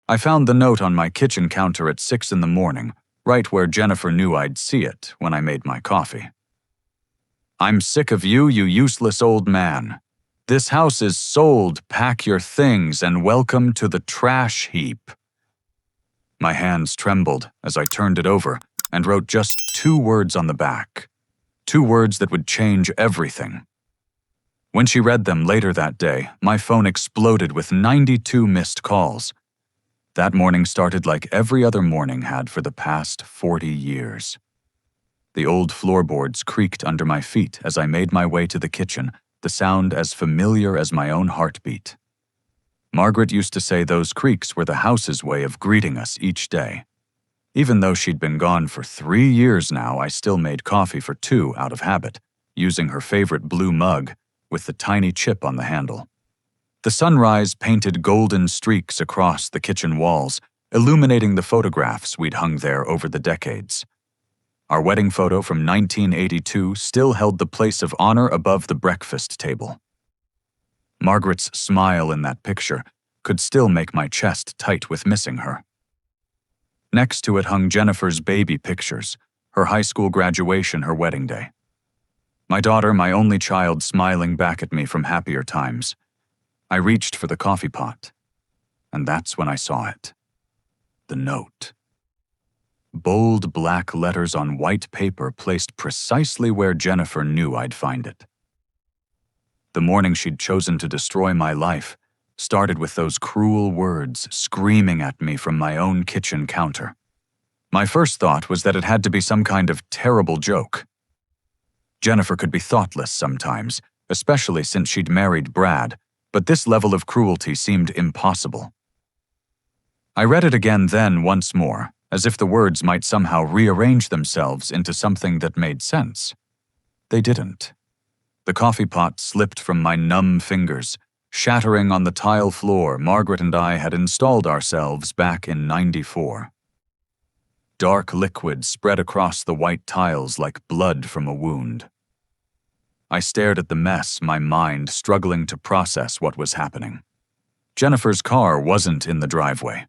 I found the note on my kitchen counter at 6 in the morning, right where Jennifer knew I'd see it when I made my coffee. "I'm sick of you, you useless old man. This house is sold, pack your things, and welcome to the trash heap." My hands trembled as I turned it over and wrote just 2 words on the back. 2 words that would change everything. When she read them later that day, my phone exploded with 92 missed calls. That morning started like every other morning had for the past 40 years. The old floorboards creaked under my feet as I made my way to the kitchen, the sound as familiar as my own heartbeat. Margaret used to say those creaks were the house's way of greeting us each day. Even though she'd been gone for 3 years now, I still made coffee for 2 out of habit, using her favorite blue mug with the tiny chip on the handle. The sunrise painted golden streaks across the kitchen walls, illuminating the photographs we'd hung there over the decades. Our wedding photo from 1982 still held the place of honor above the breakfast table. Margaret's smile in that picture could still make my chest tight with missing her. Next to it hung Jennifer's baby pictures, her high school graduation, her wedding day. My daughter, my only child, smiling back at me from happier times. I reached for the coffee pot, and that's when I saw it. The note. Bold black letters on white paper placed precisely where Jennifer knew I'd find it. The morning she'd chosen to destroy my life started with those cruel words screaming at me from my own kitchen counter. My first thought was that it had to be some kind of terrible joke. Jennifer could be thoughtless sometimes, especially since she'd married Brad, but this level of cruelty seemed impossible. I read it again then once more, as if the words might somehow rearrange themselves into something that made sense. They didn't. The coffee pot slipped from my numb fingers, shattering on the tile floor Margaret and I had installed ourselves back in '94. Dark liquid spread across the white tiles like blood from a wound. I stared at the mess, my mind struggling to process what was happening. Jennifer's car wasn't in the driveway.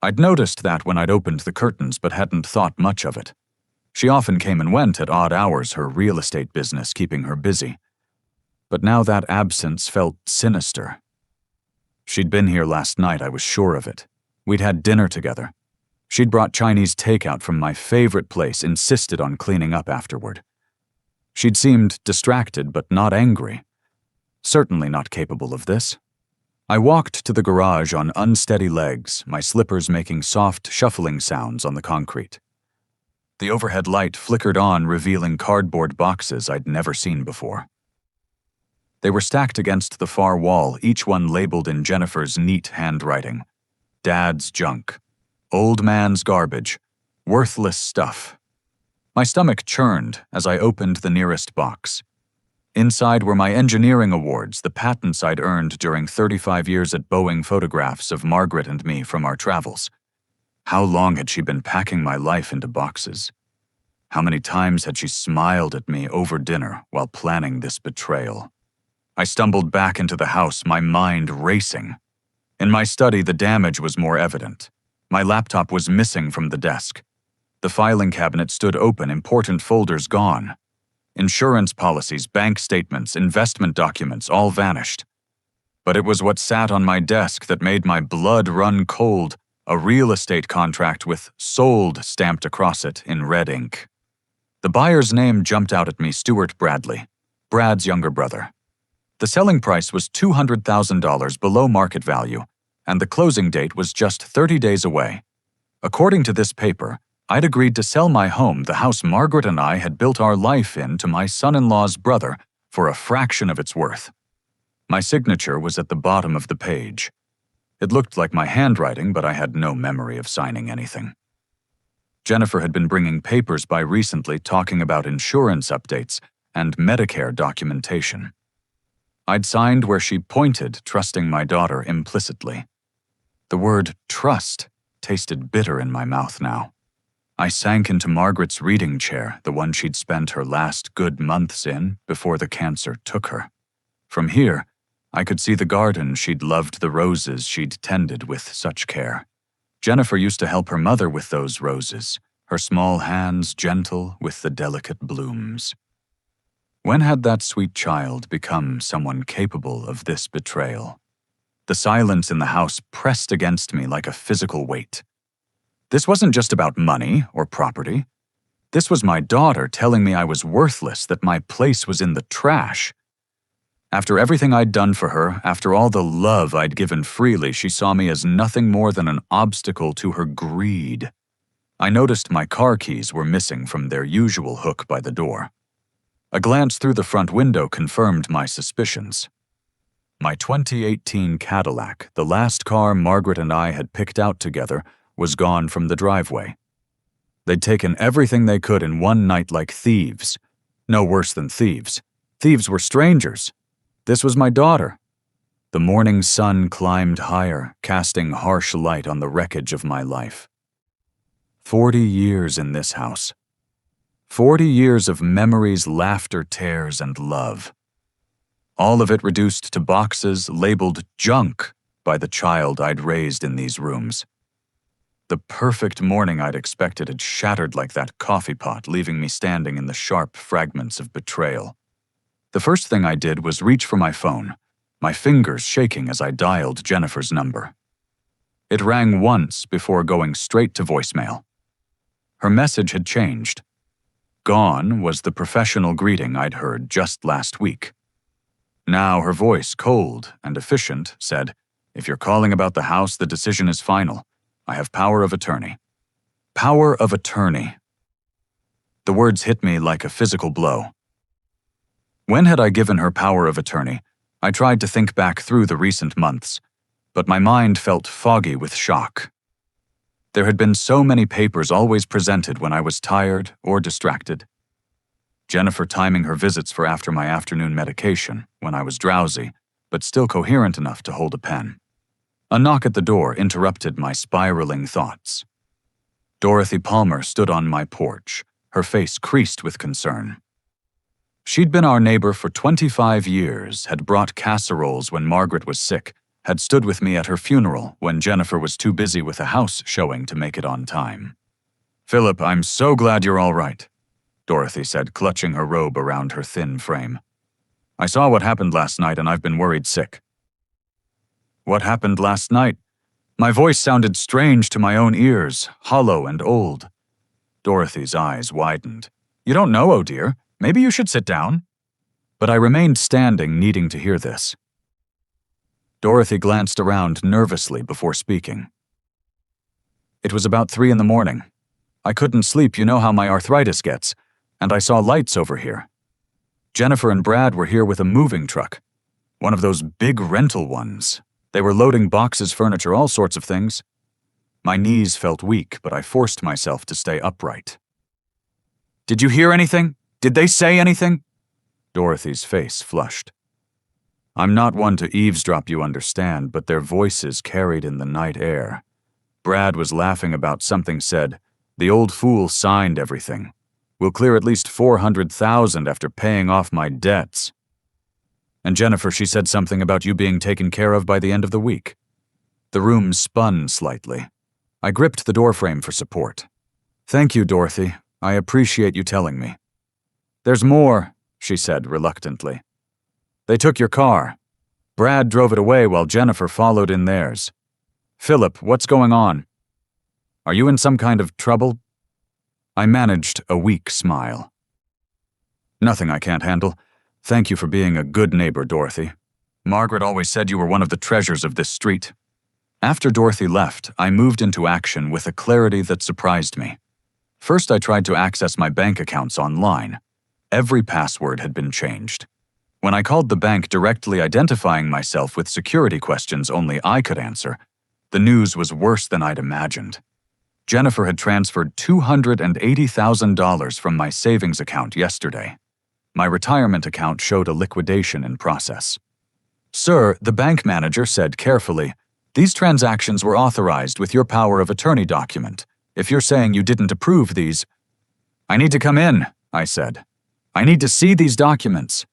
I'd noticed that when I'd opened the curtains but hadn't thought much of it. She often came and went at odd hours, her real estate business keeping her busy. But now that absence felt sinister. She'd been here last night, I was sure of it. We'd had dinner together. She'd brought Chinese takeout from my favorite place, insisted on cleaning up afterward. She'd seemed distracted but not angry. Certainly not capable of this. I walked to the garage on unsteady legs, my slippers making soft, shuffling sounds on the concrete. The overhead light flickered on, revealing cardboard boxes I'd never seen before. They were stacked against the far wall, each one labeled in Jennifer's neat handwriting. Dad's junk. Old man's garbage. Worthless stuff. My stomach churned as I opened the nearest box. Inside were my engineering awards, the patents I'd earned during 35 years at Boeing, photographs of Margaret and me from our travels. How long had she been packing my life into boxes? How many times had she smiled at me over dinner while planning this betrayal? I stumbled back into the house, my mind racing. In my study, the damage was more evident. My laptop was missing from the desk. The filing cabinet stood open, important folders gone. Insurance policies, bank statements, investment documents, all vanished. But it was what sat on my desk that made my blood run cold, a real estate contract with "sold" stamped across it in red ink. The buyer's name jumped out at me, Stuart Bradley, Brad's younger brother. The selling price was $200,000 below market value, and the closing date was just 30 days away. According to this paper, I'd agreed to sell my home, the house Margaret and I had built our life in, to my son-in-law's brother for a fraction of its worth. My signature was at the bottom of the page. It looked like my handwriting, but I had no memory of signing anything. Jennifer had been bringing papers by recently, talking about insurance updates and Medicare documentation. I'd signed where she pointed, trusting my daughter implicitly. The word trust tasted bitter in my mouth now. I sank into Margaret's reading chair, the one she'd spent her last good months in before the cancer took her. From here, I could see the garden she'd loved, the roses she'd tended with such care. Jennifer used to help her mother with those roses, her small hands gentle with the delicate blooms. When had that sweet child become someone capable of this betrayal? The silence in the house pressed against me like a physical weight. This wasn't just about money or property. This was my daughter telling me I was worthless, that my place was in the trash. After everything I'd done for her, after all the love I'd given freely, she saw me as nothing more than an obstacle to her greed. I noticed my car keys were missing from their usual hook by the door. A glance through the front window confirmed my suspicions. My 2018 Cadillac, the last car Margaret and I had picked out together, was gone from the driveway. They'd taken everything they could in one night like thieves. No worse than thieves. Thieves were strangers. This was my daughter. The morning sun climbed higher, casting harsh light on the wreckage of my life. 40 years in this house. 40 years of memories, laughter, tears, and love. All of it reduced to boxes labeled junk by the child I'd raised in these rooms. The perfect morning I'd expected had shattered like that coffee pot, leaving me standing in the sharp fragments of betrayal. The first thing I did was reach for my phone, my fingers shaking as I dialed Jennifer's number. It rang once before going straight to voicemail. Her message had changed. Gone was the professional greeting I'd heard just last week. Now her voice, cold and efficient, said, "If you're calling about the house, the decision is final. I have power of attorney." Power of attorney. The words hit me like a physical blow. When had I given her power of attorney? I tried to think back through the recent months, but my mind felt foggy with shock. There had been so many papers always presented when I was tired or distracted. Jennifer timing her visits for after my afternoon medication, when I was drowsy, but still coherent enough to hold a pen. A knock at the door interrupted my spiraling thoughts. Dorothy Palmer stood on my porch, her face creased with concern. She'd been our neighbor for 25 years, had brought casseroles when Margaret was sick, had stood with me at her funeral when Jennifer was too busy with a house showing to make it on time. "Phillip, I'm so glad you're all right," Dorothy said, clutching her robe around her thin frame. "I saw what happened last night and I've been worried sick." What happened last night? My voice sounded strange to my own ears, hollow and old. Dorothy's eyes widened. "You don't know, oh dear. Maybe you should sit down." But I remained standing, needing to hear this. Dorothy glanced around nervously before speaking. "It was about 3 in the morning. I couldn't sleep, you know how my arthritis gets, and I saw lights over here. Jennifer and Brad were here with a moving truck, one of those big rental ones. They were loading boxes, furniture, all sorts of things. My knees felt weak, but I forced myself to stay upright." "Did you hear anything? Did they say anything?" Dorothy's face flushed. "I'm not one to eavesdrop, you understand, but their voices carried in the night air. Brad was laughing about something, said, 'The old fool signed everything. We'll clear at least $400,000 after paying off my debts.' And Jennifer, she said something about you being taken care of by the end of the week." The room spun slightly. I gripped the doorframe for support. "Thank you, Dorothy. I appreciate you telling me." "There's more," she said reluctantly. "They took your car. Brad drove it away while Jennifer followed in theirs. Phillip, what's going on? Are you in some kind of trouble?" I managed a weak smile. "Nothing I can't handle. Thank you for being a good neighbor, Dorothy. Margaret always said you were one of the treasures of this street." After Dorothy left, I moved into action with a clarity that surprised me. First, I tried to access my bank accounts online. Every password had been changed. When I called the bank directly identifying myself with security questions only I could answer, the news was worse than I'd imagined. Jennifer had transferred $280,000 from my savings account yesterday. My retirement account showed a liquidation in process. "Sir," the bank manager said carefully, "these transactions were authorized with your power of attorney document. If you're saying you didn't approve these—" "I need to come in," I said. "I need to see these documents."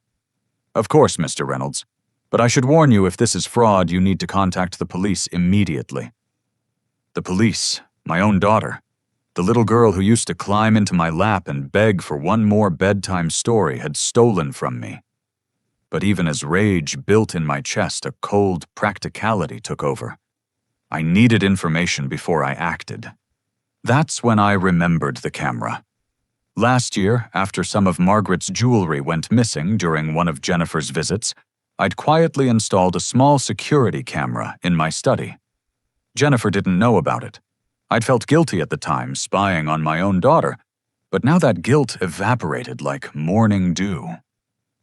"Of course, Mr. Reynolds. But I should warn you, if this is fraud, you need to contact the police immediately." The police, my own daughter, the little girl who used to climb into my lap and beg for one more bedtime story had stolen from me. But even as rage built in my chest, a cold practicality took over. I needed information before I acted. That's when I remembered the camera. Last year, after some of Margaret's jewelry went missing during one of Jennifer's visits, I'd quietly installed a small security camera in my study. Jennifer didn't know about it. I'd felt guilty at the time, spying on my own daughter, but now that guilt evaporated like morning dew.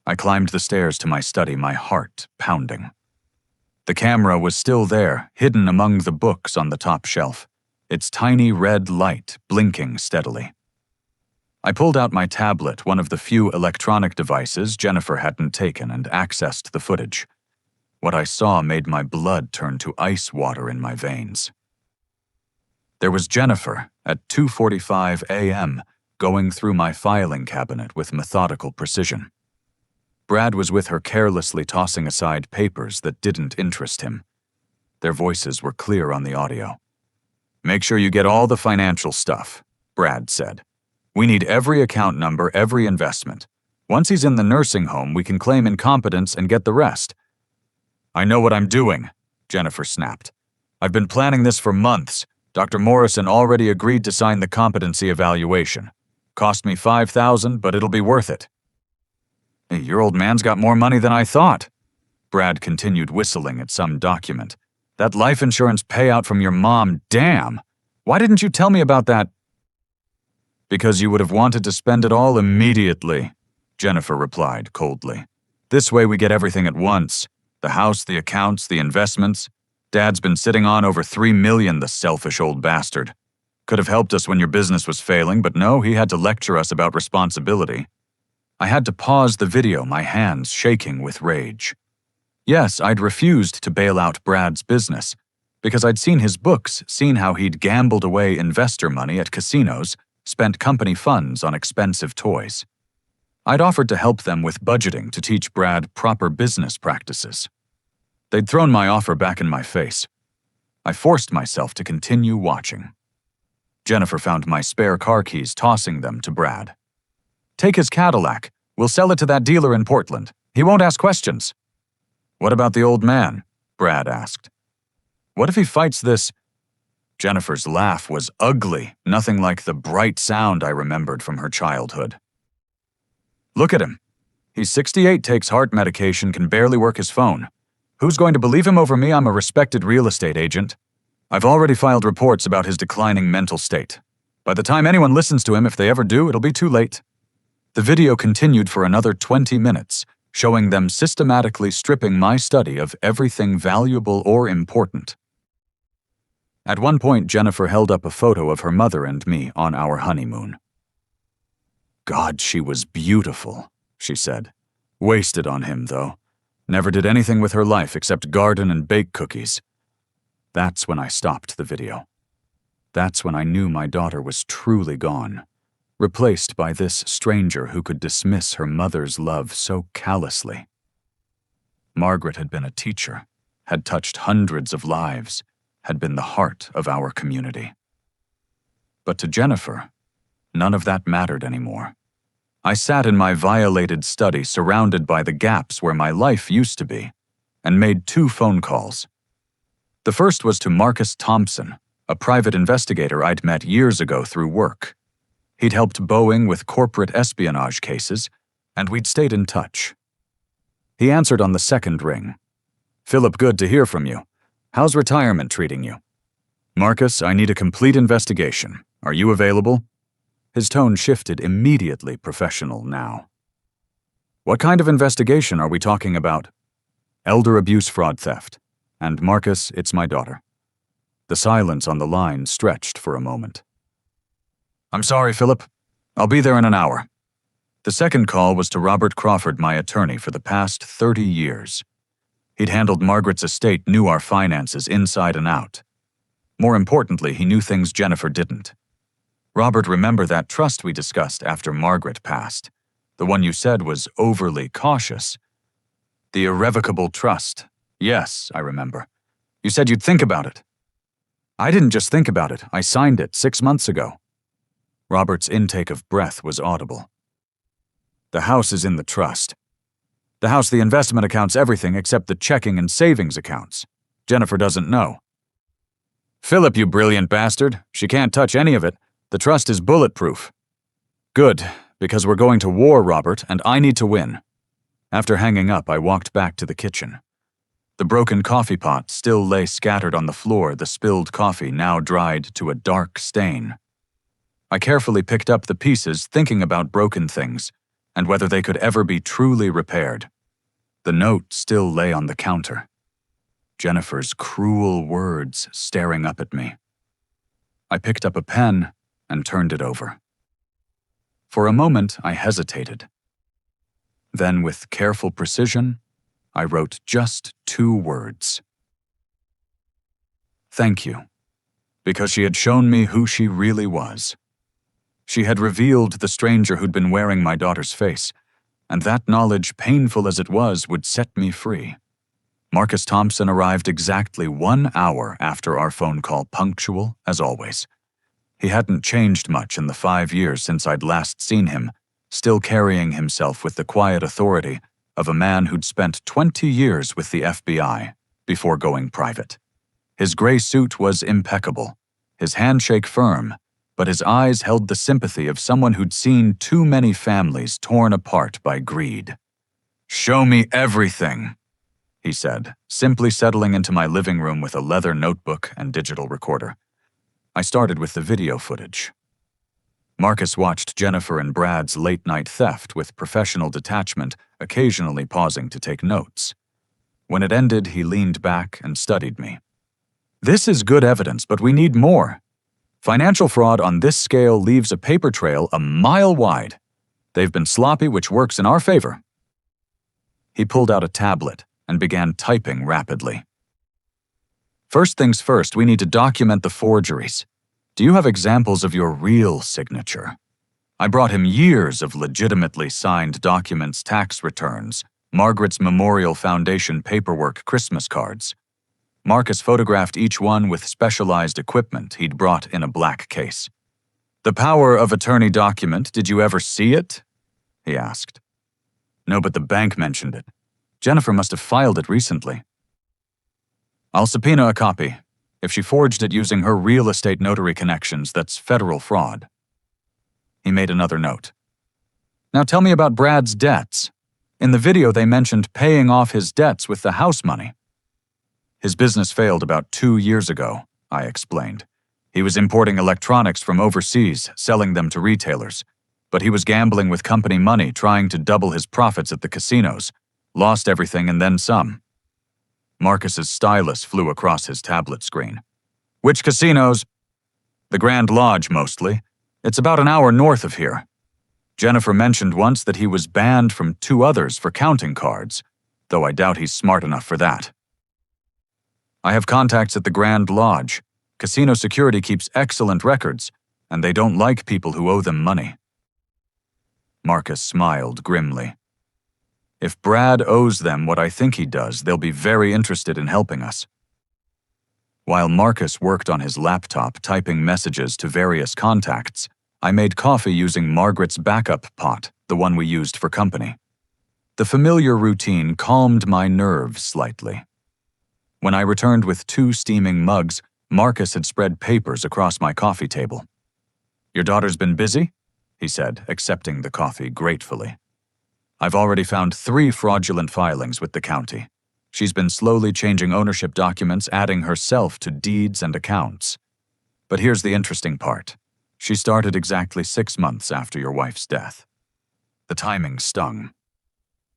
I climbed the stairs to my study, my heart pounding. The camera was still there, hidden among the books on the top shelf, its tiny red light blinking steadily. I pulled out my tablet, one of the few electronic devices Jennifer hadn't taken, and accessed the footage. What I saw made my blood turn to ice water in my veins. There was Jennifer at 2:45 a.m. going through my filing cabinet with methodical precision. Brad was with her, carelessly tossing aside papers that didn't interest him. Their voices were clear on the audio. "Make sure you get all the financial stuff," Brad said. "We need every account number, every investment. Once he's in the nursing home, we can claim incompetence and get the rest." "I know what I'm doing," Jennifer snapped. "I've been planning this for months. Dr. Morrison already agreed to sign the competency evaluation. Cost me $5,000, but it'll be worth it." "Hey, your old man's got more money than I thought." Brad continued whistling at some document. "That life insurance payout from your mom, damn! Why didn't you tell me about that?" "Because you would have wanted to spend it all immediately," Jennifer replied coldly. "This way we get everything at once. The house, the accounts, the investments. Dad's been sitting on over $3 million, the selfish old bastard. Could have helped us when your business was failing, but no, he had to lecture us about responsibility." I had to pause the video, my hands shaking with rage. Yes, I'd refused to bail out Brad's business, because I'd seen his books, seen how he'd gambled away investor money at casinos, spent company funds on expensive toys. I'd offered to help them with budgeting to teach Brad proper business practices. They'd thrown my offer back in my face. I forced myself to continue watching. Jennifer found my spare car keys, tossing them to Brad. "Take his Cadillac. We'll sell it to that dealer in Portland. He won't ask questions." "What about the old man?" Brad asked. "What if he fights this?" Jennifer's laugh was ugly, nothing like the bright sound I remembered from her childhood. "Look at him. He's 68, takes heart medication, can barely work his phone. Who's going to believe him over me? I'm a respected real estate agent. I've already filed reports about his declining mental state. By the time anyone listens to him, if they ever do, it'll be too late." The video continued for another 20 minutes, showing them systematically stripping my study of everything valuable or important. At one point, Jennifer held up a photo of her mother and me on our honeymoon. "God, she was beautiful," she said. "Wasted on him, though. Never did anything with her life except garden and bake cookies." That's when I stopped the video. That's when I knew my daughter was truly gone, replaced by this stranger who could dismiss her mother's love so callously. Margaret had been a teacher, had touched hundreds of lives, had been the heart of our community. But to Jennifer, none of that mattered anymore. I sat in my violated study, surrounded by the gaps where my life used to be, and made 2 phone calls. The first was to Marcus Thompson, a private investigator I'd met years ago through work. He'd helped Boeing with corporate espionage cases, and we'd stayed in touch. He answered on the second ring. "Phillip, good to hear from you. How's retirement treating you?" "Marcus, I need a complete investigation. Are you available?" His tone shifted, immediately professional now. "What kind of investigation are we talking about?" "Elder abuse, fraud, theft. And Marcus, it's my daughter." The silence on the line stretched for a moment. "I'm sorry, Phillip. I'll be there in an hour." The second call was to Robert Crawford, my attorney for the past 30 years. He'd handled Margaret's estate, knew our finances inside and out. More importantly, he knew things Jennifer didn't. "Robert, remember that trust we discussed after Margaret passed? The one you said was overly cautious." "The irrevocable trust. Yes, I remember. You said you'd think about it." I didn't just think about it, I signed it 6 months ago. Robert's intake of breath was audible. The house is in the trust. The house, the investment accounts, everything except the checking and savings accounts. Jennifer doesn't know. Phillip, you brilliant bastard. She can't touch any of it. The trust is bulletproof. Good, because we're going to war, Robert, and I need to win. After hanging up, I walked back to the kitchen. The broken coffee pot still lay scattered on the floor, the spilled coffee now dried to a dark stain. I carefully picked up the pieces, thinking about broken things, and whether they could ever be truly repaired. The note still lay on the counter. Jennifer's cruel words staring up at me. I picked up a pen and turned it over. For a moment, I hesitated. Then, with careful precision, I wrote just 2 words. Thank you, because she had shown me who she really was. She had revealed the stranger who'd been wearing my daughter's face, and that knowledge, painful as it was, would set me free. Marcus Thompson arrived exactly 1 hour after our phone call, punctual as always. He hadn't changed much in the 5 years since I'd last seen him, still carrying himself with the quiet authority of a man who'd spent 20 years with the FBI before going private. His gray suit was impeccable, his handshake firm, but his eyes held the sympathy of someone who'd seen too many families torn apart by greed. "Show me everything," he said, simply settling into my living room with a leather notebook and digital recorder. I started with the video footage. Marcus watched Jennifer and Brad's late-night theft with professional detachment, occasionally pausing to take notes. When it ended, he leaned back and studied me. "This is good evidence, but we need more. Financial fraud on this scale leaves a paper trail a mile wide. They've been sloppy, which works in our favor." He pulled out a tablet and began typing rapidly. "First things first, we need to document the forgeries. Do you have examples of your real signature?" I brought him years of legitimately signed documents, tax returns, Margaret's Memorial Foundation paperwork, Christmas cards. Marcus photographed each one with specialized equipment he'd brought in a black case. "The power of attorney document, did you ever see it?" he asked. "No, but the bank mentioned it. Jennifer must have filed it recently." "I'll subpoena a copy. If she forged it using her real estate notary connections, that's federal fraud." He made another note. "Now tell me about Brad's debts. In the video, they mentioned paying off his debts with the house money." "His business failed about 2 years ago," I explained. "He was importing electronics from overseas, selling them to retailers. But he was gambling with company money, trying to double his profits at the casinos. Lost everything and then some." Marcus's stylus flew across his tablet screen. "Which casinos?" "The Grand Lodge, mostly. It's about an hour north of here. Jennifer mentioned once that he was banned from 2 others for counting cards, though I doubt he's smart enough for that." "I have contacts at the Grand Lodge. Casino security keeps excellent records, and they don't like people who owe them money." Marcus smiled grimly. "If Brad owes them what I think he does, they'll be very interested in helping us." While Marcus worked on his laptop typing messages to various contacts, I made coffee using Margaret's backup pot, the one we used for company. The familiar routine calmed my nerves slightly. When I returned with 2 steaming mugs, Marcus had spread papers across my coffee table. "Your daughter's been busy?" he said, accepting the coffee gratefully. "I've already found 3 fraudulent filings with the county. She's been slowly changing ownership documents, adding herself to deeds and accounts. But here's the interesting part. She started exactly 6 months after your wife's death." The timing stung.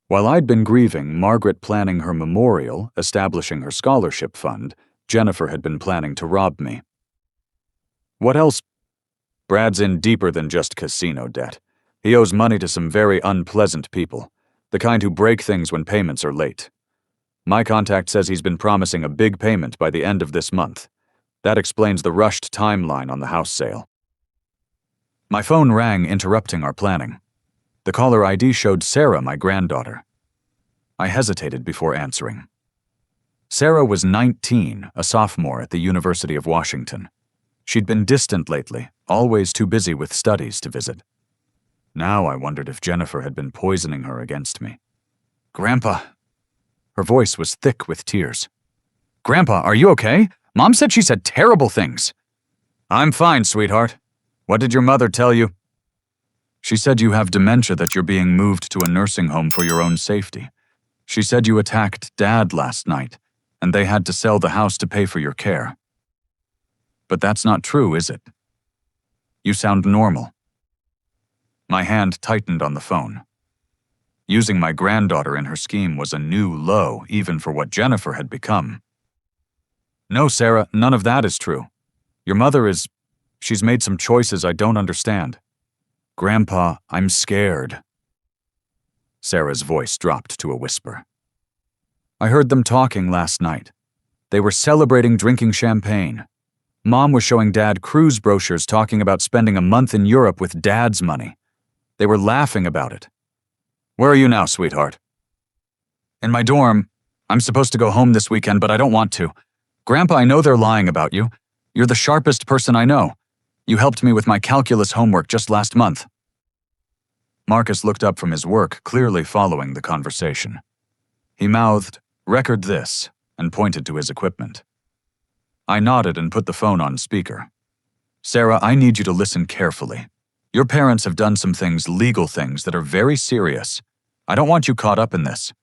While I'd been grieving, Margaret planning her memorial, establishing her scholarship fund, Jennifer had been planning to rob me. "What else?" "Brad's in deeper than just casino debt. He owes money to some very unpleasant people, the kind who break things when payments are late. My contact says he's been promising a big payment by the end of this month. That explains the rushed timeline on the house sale." My phone rang, interrupting our planning. The caller ID showed Sarah, my granddaughter. I hesitated before answering. Sarah was 19, a sophomore at the University of Washington. She'd been distant lately, always too busy with studies to visit. Now I wondered if Jennifer had been poisoning her against me. "Grandpa." Her voice was thick with tears. "Grandpa, are you okay? Mom said she said terrible things." "I'm fine, sweetheart. What did your mother tell you?" "She said you have dementia, that you're being moved to a nursing home for your own safety. She said you attacked Dad last night, and they had to sell the house to pay for your care." "But that's not true, is it? You sound normal." My hand tightened on the phone. Using my granddaughter in her scheme was a new low, even for what Jennifer had become. "No, Sarah, none of that is true. Your mother she's made some choices I don't understand. Grandpa, I'm scared." Sarah's voice dropped to a whisper. "I heard them talking last night. They were celebrating drinking champagne. Mom was showing Dad cruise brochures talking about spending a month in Europe with Dad's money. They were laughing about it." "Where are you now, sweetheart?" "In my dorm. I'm supposed to go home this weekend, but I don't want to. Grandpa, I know they're lying about you. You're the sharpest person I know. You helped me with my calculus homework just last month." Marcus looked up from his work, clearly following the conversation. He mouthed, "Record this," and pointed to his equipment. I nodded and put the phone on speaker. "Sarah, I need you to listen carefully. Your parents have done some things, legal things, that are very serious. I don't want you caught up in this."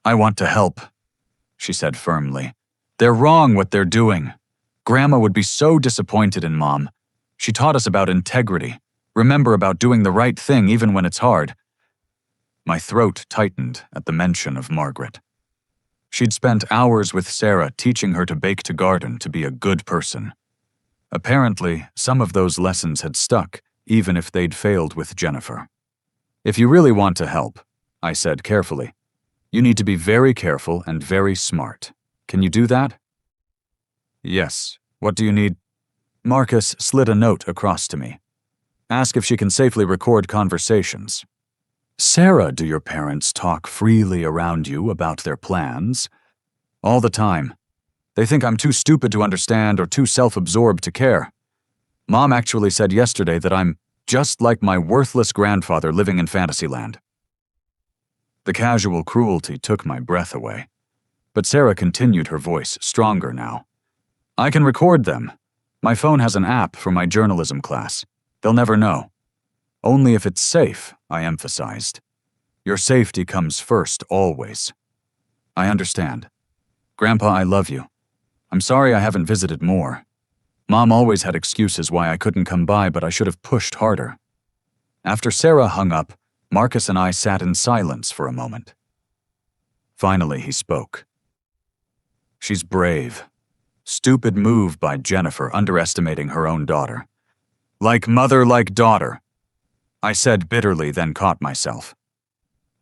"I want to help," she said firmly. "They're wrong what they're doing. Grandma would be so disappointed in Mom. She taught us about integrity. Remember about doing the right thing even when it's hard." My throat tightened at the mention of Margaret. She'd spent hours with Sarah teaching her to bake, to garden, to be a good person. Apparently, some of those lessons had stuck, even if they'd failed with Jennifer. "If you really want to help," I said carefully, "you need to be very careful and very smart. Can you do that?" "Yes. What do you need?" Marcus slid a note across to me. "Ask if she can safely record conversations." "Sarah, do your parents talk freely around you about their plans?" "All the time. They think I'm too stupid to understand or too self-absorbed to care. Mom actually said yesterday that I'm just like my worthless grandfather living in Fantasyland." The casual cruelty took my breath away. But Sarah continued, her voice stronger now. "I can record them. My phone has an app for my journalism class. They'll never know. Only if it's safe," I emphasized. "Your safety comes first, always." "I understand. Grandpa, I love you. I'm sorry I haven't visited more. Mom always had excuses why I couldn't come by, but I should have pushed harder." After Sarah hung up, Marcus and I sat in silence for a moment. Finally, he spoke. "She's brave. Stupid move by Jennifer, underestimating her own daughter. Like mother, like daughter," I said bitterly, then caught myself.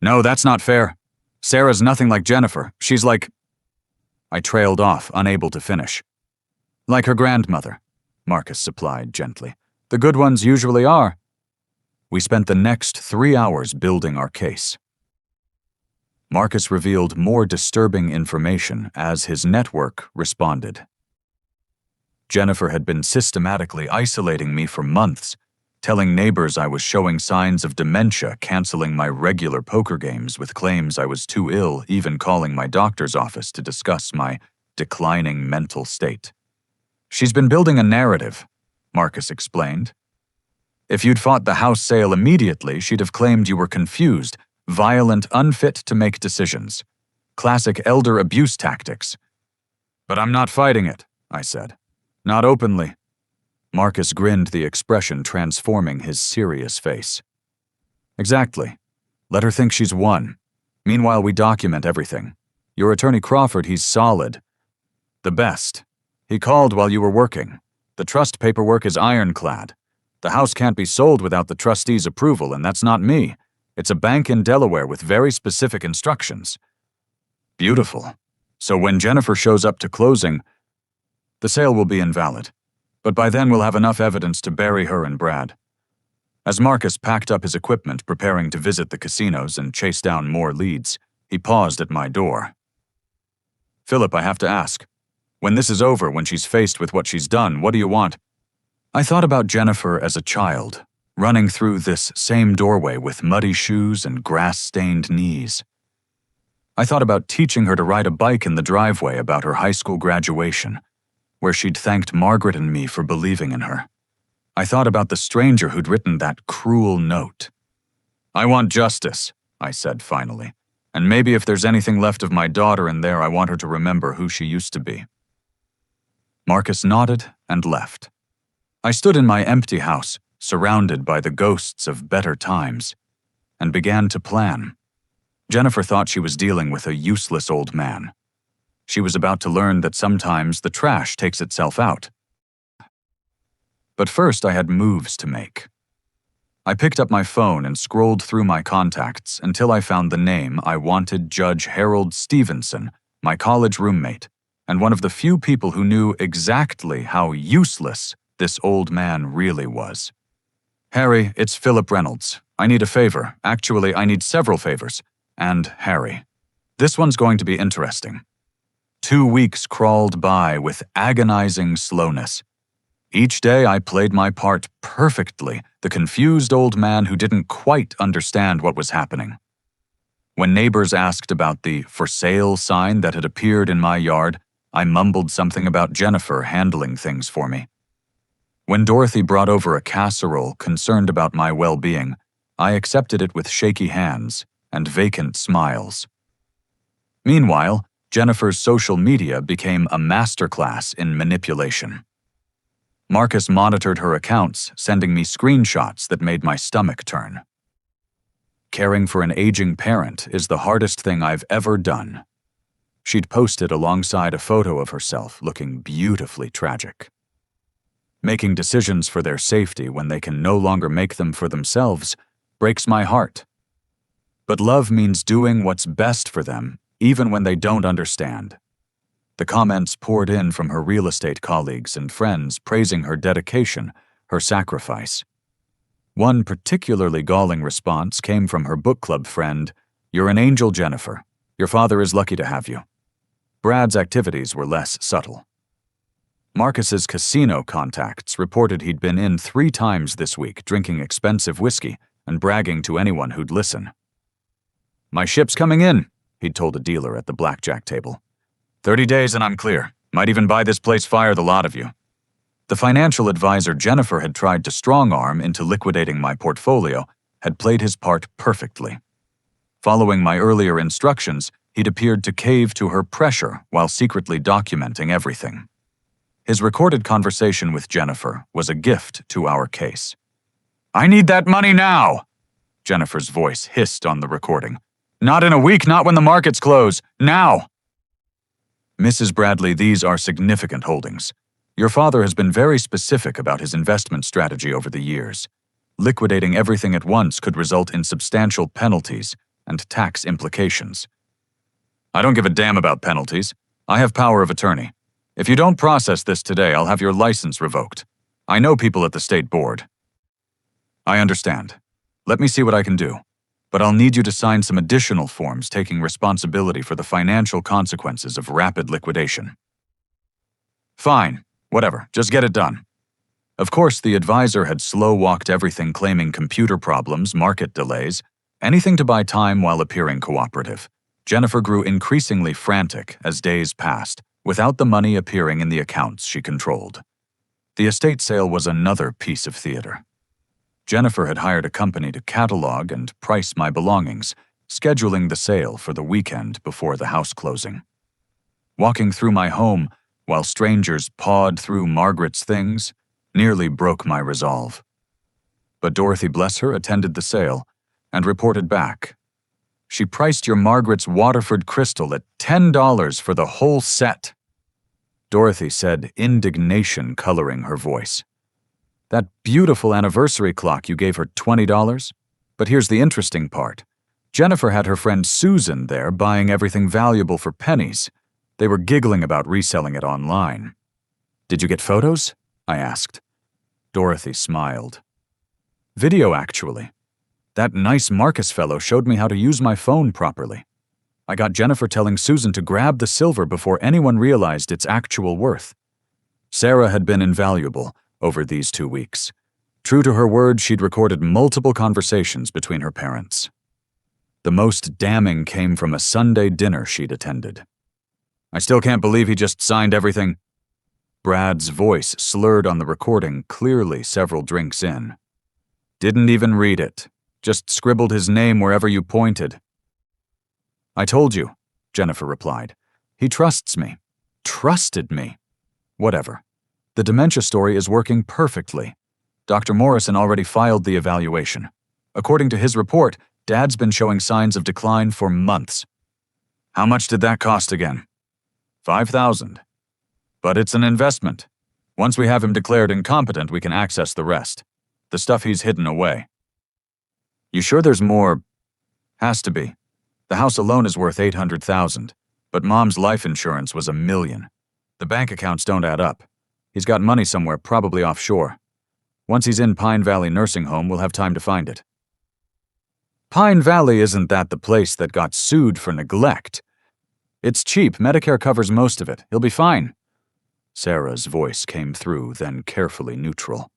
"No, that's not fair. Sarah's nothing like Jennifer. She's like—" I trailed off, unable to finish. "Like her grandmother," Marcus supplied gently. "The good ones usually are." We spent the next 3 hours building our case. Marcus revealed more disturbing information as his network responded. Jennifer had been systematically isolating me for months, telling neighbors I was showing signs of dementia, canceling my regular poker games with claims I was too ill, even calling my doctor's office to discuss my declining mental state. "She's been building a narrative," Marcus explained. "If you'd fought the house sale immediately, she'd have claimed you were confused, violent, unfit to make decisions. Classic elder abuse tactics." "But I'm not fighting it," I said. "Not openly." Marcus grinned, the expression transforming his serious face. "Exactly. Let her think she's won. Meanwhile, we document everything. Your attorney Crawford, he's solid. The best. He called while you were working. The trust paperwork is ironclad. The house can't be sold without the trustee's approval, and that's not me. It's a bank in Delaware with very specific instructions." "Beautiful. So when Jennifer shows up to closing, the sale will be invalid. But by then we'll have enough evidence to bury her and Brad." As Marcus packed up his equipment, preparing to visit the casinos and chase down more leads, he paused at my door. Philip, I have to ask. When this is over, when she's faced with what she's done, what do you want? I thought about Jennifer as a child, running through this same doorway with muddy shoes and grass-stained knees. I thought about teaching her to ride a bike in the driveway about her high school graduation, where she'd thanked Margaret and me for believing in her. I thought about the stranger who'd written that cruel note. I want justice, I said finally, and maybe if there's anything left of my daughter in there, I want her to remember who she used to be. Marcus nodded and left. I stood in my empty house, surrounded by the ghosts of better times, and began to plan. Jennifer thought she was dealing with a useless old man. She was about to learn that sometimes the trash takes itself out. But first I had moves to make. I picked up my phone and scrolled through my contacts until I found the name I wanted: Judge Harold Stevenson, my college roommate, and one of the few people who knew exactly how useless this old man really was. Harry, it's Philip Reynolds. I need a favor. Actually, I need several favors. And Harry. This one's going to be interesting. 2 weeks crawled by with agonizing slowness. Each day I played my part perfectly, the confused old man who didn't quite understand what was happening. When neighbors asked about the "for sale" sign that had appeared in my yard, I mumbled something about Jennifer handling things for me. When Dorothy brought over a casserole concerned about my well-being, I accepted it with shaky hands and vacant smiles. Meanwhile, Jennifer's social media became a masterclass in manipulation. Marcus monitored her accounts, sending me screenshots that made my stomach turn. Caring for an aging parent is the hardest thing I've ever done. She'd posted alongside a photo of herself looking beautifully tragic. Making decisions for their safety when they can no longer make them for themselves breaks my heart. But love means doing what's best for them, even when they don't understand. The comments poured in from her real estate colleagues and friends praising her dedication, her sacrifice. One particularly galling response came from her book club friend: "You're an angel, Jennifer. Your father is lucky to have you." Brad's activities were less subtle. Marcus's casino contacts reported he'd been in 3 times this week drinking expensive whiskey and bragging to anyone who'd listen. "My ship's coming in," he'd told a dealer at the blackjack table. 30 days and I'm clear. Might even buy this place, fire the lot of you." The financial advisor Jennifer had tried to strong-arm into liquidating my portfolio had played his part perfectly. Following my earlier instructions, he'd appeared to cave to her pressure while secretly documenting everything. His recorded conversation with Jennifer was a gift to our case. "I need that money now!" Jennifer's voice hissed on the recording. "Not in a week, not when the markets close. Now!" "Mrs. Bradley, these are significant holdings. Your father has been very specific about his investment strategy over the years. Liquidating everything at once could result in substantial penalties and tax implications." "I don't give a damn about penalties. I have power of attorney. If you don't process this today, I'll have your license revoked. I know people at the state board." "I understand. Let me see what I can do. But I'll need you to sign some additional forms taking responsibility for the financial consequences of rapid liquidation." "Fine. Whatever. Just get it done." Of course, the advisor had slow-walked everything, claiming computer problems, market delays, anything to buy time while appearing cooperative. Jennifer grew increasingly frantic as days passed, without the money appearing in the accounts she controlled. The estate sale was another piece of theater. Jennifer had hired a company to catalog and price my belongings, scheduling the sale for the weekend before the house closing. Walking through my home while strangers pawed through Margaret's things nearly broke my resolve. But Dorothy, bless her, attended the sale and reported back. "She priced your Margaret's Waterford crystal at $10 for the whole set." Dorothy said, indignation coloring her voice. "That beautiful anniversary clock you gave her $20? But here's the interesting part. Jennifer had her friend Susan there buying everything valuable for pennies. They were giggling about reselling it online." "Did you get photos?" I asked. Dorothy smiled. "Video, actually. That nice Marcus fellow showed me how to use my phone properly." I got Jennifer telling Susan to grab the silver before anyone realized its actual worth. Sarah had been invaluable over these 2 weeks. True to her word, she'd recorded multiple conversations between her parents. The most damning came from a Sunday dinner she'd attended. "I still can't believe he just signed everything." Brad's voice slurred on the recording, clearly several drinks in. "Didn't even read it. Just scribbled his name wherever you pointed." "I told you," Jennifer replied. "He trusts me." Trusted me. Whatever. The dementia story is working perfectly. Dr. Morrison already filed the evaluation. According to his report, Dad's been showing signs of decline for months. "How much did that cost again?" $5,000. "But it's an investment. Once we have him declared incompetent, we can access the rest. The stuff he's hidden away." "You sure there's more?" "Has to be. The house alone is worth $800,000, but Mom's life insurance was $1 million. The bank accounts don't add up. He's got money somewhere, probably offshore. Once he's in Pine Valley Nursing Home, we'll have time to find it." "Pine Valley isn't that the place that got sued for neglect? It's cheap. Medicare covers most of it. He'll be fine." Sarah's voice came through, then carefully neutral.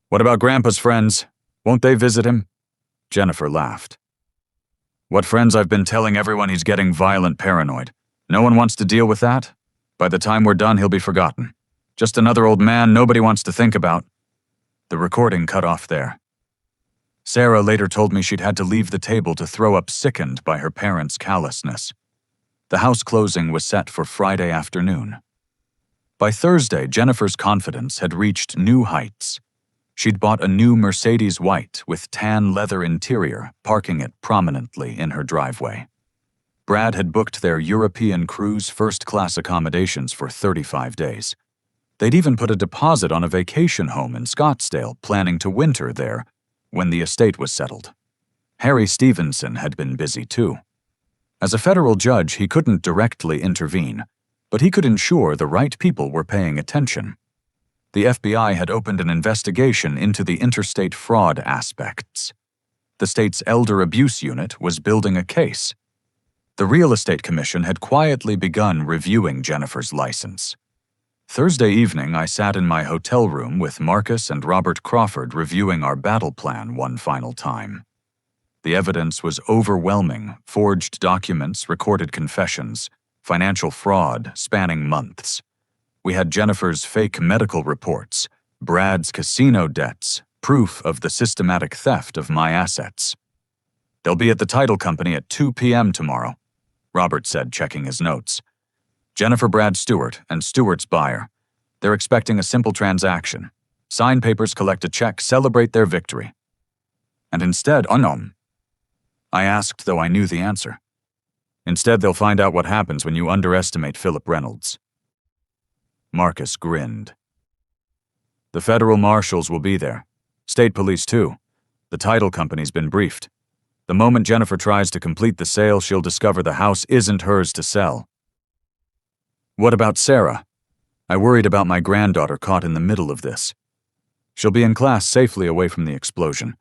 "What about Grandpa's friends? Won't they visit him?" Jennifer laughed. "What friends? I've been telling everyone he's getting violent paranoid. No one wants to deal with that. By the time we're done, he'll be forgotten. Just another old man nobody wants to think about." The recording cut off there. Sarah later told me she'd had to leave the table to throw up, sickened by her parents' callousness. The house closing was set for Friday afternoon. By Thursday, Jennifer's confidence had reached new heights. She'd bought a new Mercedes White with tan leather interior, parking it prominently in her driveway. Brad had booked their European cruise first-class accommodations for 35 days. They'd even put a deposit on a vacation home in Scottsdale, planning to winter there when the estate was settled. Harry Stevenson had been busy too. As a federal judge, he couldn't directly intervene, but he could ensure the right people were paying attention. The FBI had opened an investigation into the interstate fraud aspects. The state's Elder Abuse Unit was building a case. The Real Estate Commission had quietly begun reviewing Jennifer's license. Thursday evening, I sat in my hotel room with Marcus and Robert Crawford reviewing our battle plan one final time. The evidence was overwhelming: forged documents, recorded confessions, financial fraud spanning months. We had Jennifer's fake medical reports, Brad's casino debts, proof of the systematic theft of my assets. "They'll be at the title company at 2 p.m. tomorrow," Robert said, checking his notes. "Jennifer, Brad Stewart, and Stewart's buyer. They're expecting a simple transaction. Sign papers, collect a check, celebrate their victory." And instead, I asked, though I knew the answer. "Instead, they'll find out what happens when you underestimate Phillip Reynolds." Marcus grinned. "The federal marshals will be there. State police, too. The title company's been briefed. The moment Jennifer tries to complete the sale, she'll discover the house isn't hers to sell." "What about Sarah? I worried about my granddaughter caught in the middle of this." "She'll be in class safely away from the explosion.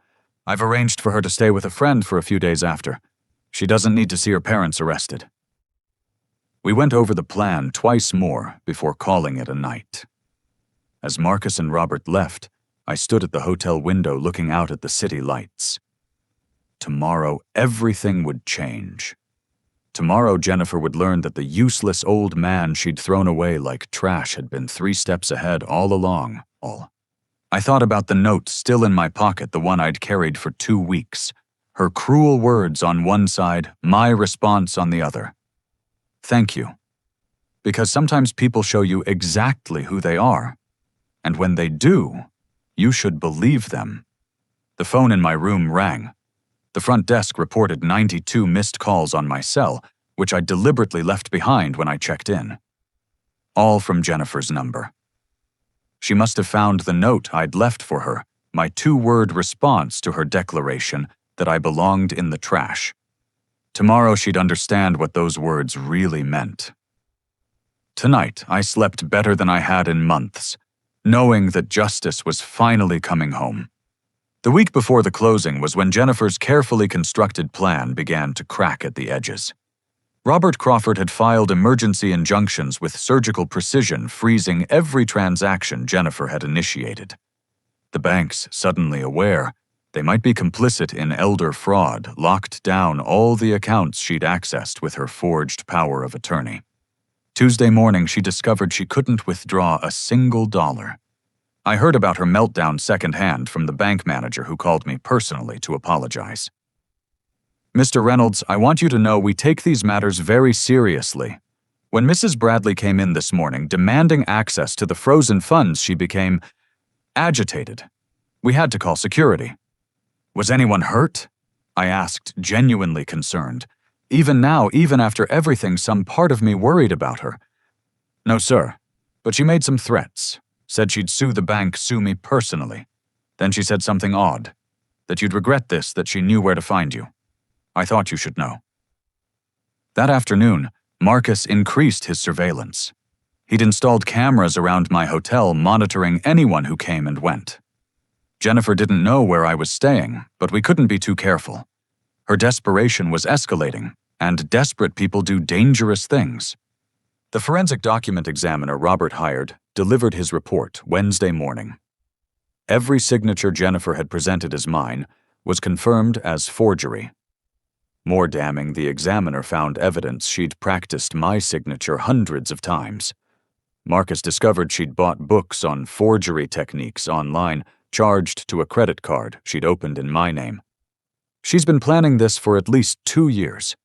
I've arranged for her to stay with a friend for a few days after. She doesn't need to see her parents arrested." We went over the plan twice more before calling it a night. As Marcus and Robert left, I stood at the hotel window looking out at the city lights. Tomorrow, everything would change. Tomorrow, Jennifer would learn that the useless old man she'd thrown away like trash had been 3 steps ahead all along. I thought about the note still in my pocket, the one I'd carried for 2 weeks. Her cruel words on one side, my response on the other. "Thank you." Because sometimes people show you exactly who they are. And when they do, you should believe them. The phone in my room rang. The front desk reported 92 missed calls on my cell, which I deliberately left behind when I checked in. All from Jennifer's number. She must have found the note I'd left for her, my 2-word response to her declaration that I belonged in the trash. Tomorrow she'd understand what those words really meant. Tonight, I slept better than I had in months, knowing that justice was finally coming home. The week before the closing was when Jennifer's carefully constructed plan began to crack at the edges. Robert Crawford had filed emergency injunctions with surgical precision, freezing every transaction Jennifer had initiated. The banks, suddenly aware they might be complicit in elder fraud, locked down all the accounts she'd accessed with her forged power of attorney. Tuesday morning, she discovered she couldn't withdraw a single dollar. I heard about her meltdown secondhand from the bank manager who called me personally to apologize. "Mr. Reynolds, I want you to know we take these matters very seriously. When Mrs. Bradley came in this morning demanding access to the frozen funds, she became agitated. We had to call security." "Was anyone hurt?" I asked, genuinely concerned. Even now, even after everything, some part of me worried about her. "No, sir, but she made some threats. Said she'd sue the bank, sue me personally. Then she said something odd. That you'd regret this, that she knew where to find you. I thought you should know." That afternoon, Marcus increased his surveillance. He'd installed cameras around my hotel, monitoring anyone who came and went. Jennifer didn't know where I was staying, but we couldn't be too careful. Her desperation was escalating, and desperate people do dangerous things. The forensic document examiner Robert hired delivered his report Wednesday morning. Every signature Jennifer had presented as mine was confirmed as forgery. More damning, the examiner found evidence she'd practiced my signature hundreds of times. Marcus discovered she'd bought books on forgery techniques online, charged to a credit card she'd opened in my name. She's been planning this for at least 2 years.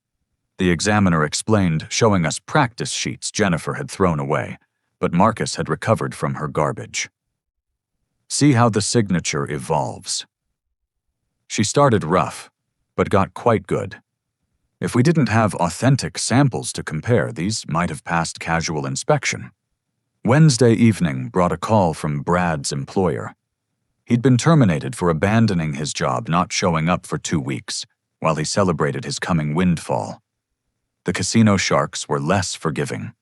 The examiner explained, showing us practice sheets Jennifer had thrown away, but Marcus had recovered from her garbage. See how the signature evolves. She started rough, but got quite good. If we didn't have authentic samples to compare, these might have passed casual inspection. Wednesday evening brought a call from Brad's employer. He'd been terminated for abandoning his job, not showing up for 2 weeks, while he celebrated his coming windfall. The casino sharks were less forgiving.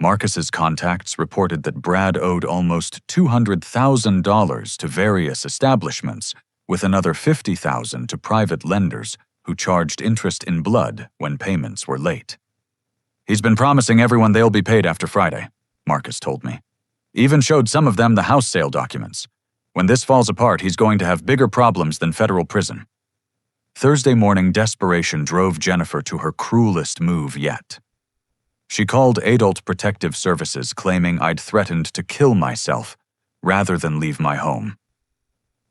Marcus's contacts reported that Brad owed almost $200,000 to various establishments, with another $50,000 to private lenders who charged interest in blood when payments were late. "He's been promising everyone they'll be paid after Friday," Marcus told me. "Even showed some of them the house sale documents. When this falls apart, he's going to have bigger problems than federal prison." Thursday morning, desperation drove Jennifer to her cruelest move yet. She called Adult Protective Services, claiming I'd threatened to kill myself rather than leave my home.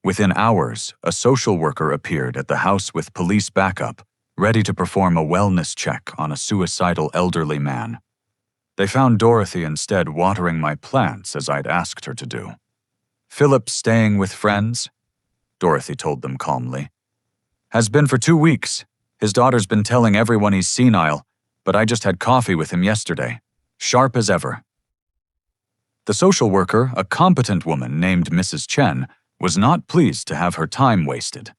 Within hours, a social worker appeared at the house with police backup, ready to perform a wellness check on a suicidal elderly man. They found Dorothy instead watering my plants as I'd asked her to do. "Phillip staying with friends?" Dorothy told them calmly. "Has been for 2 weeks. His daughter's been telling everyone he's senile, but I just had coffee with him yesterday. Sharp as ever." The social worker, a competent woman named Mrs. Chen, was not pleased to have her time wasted.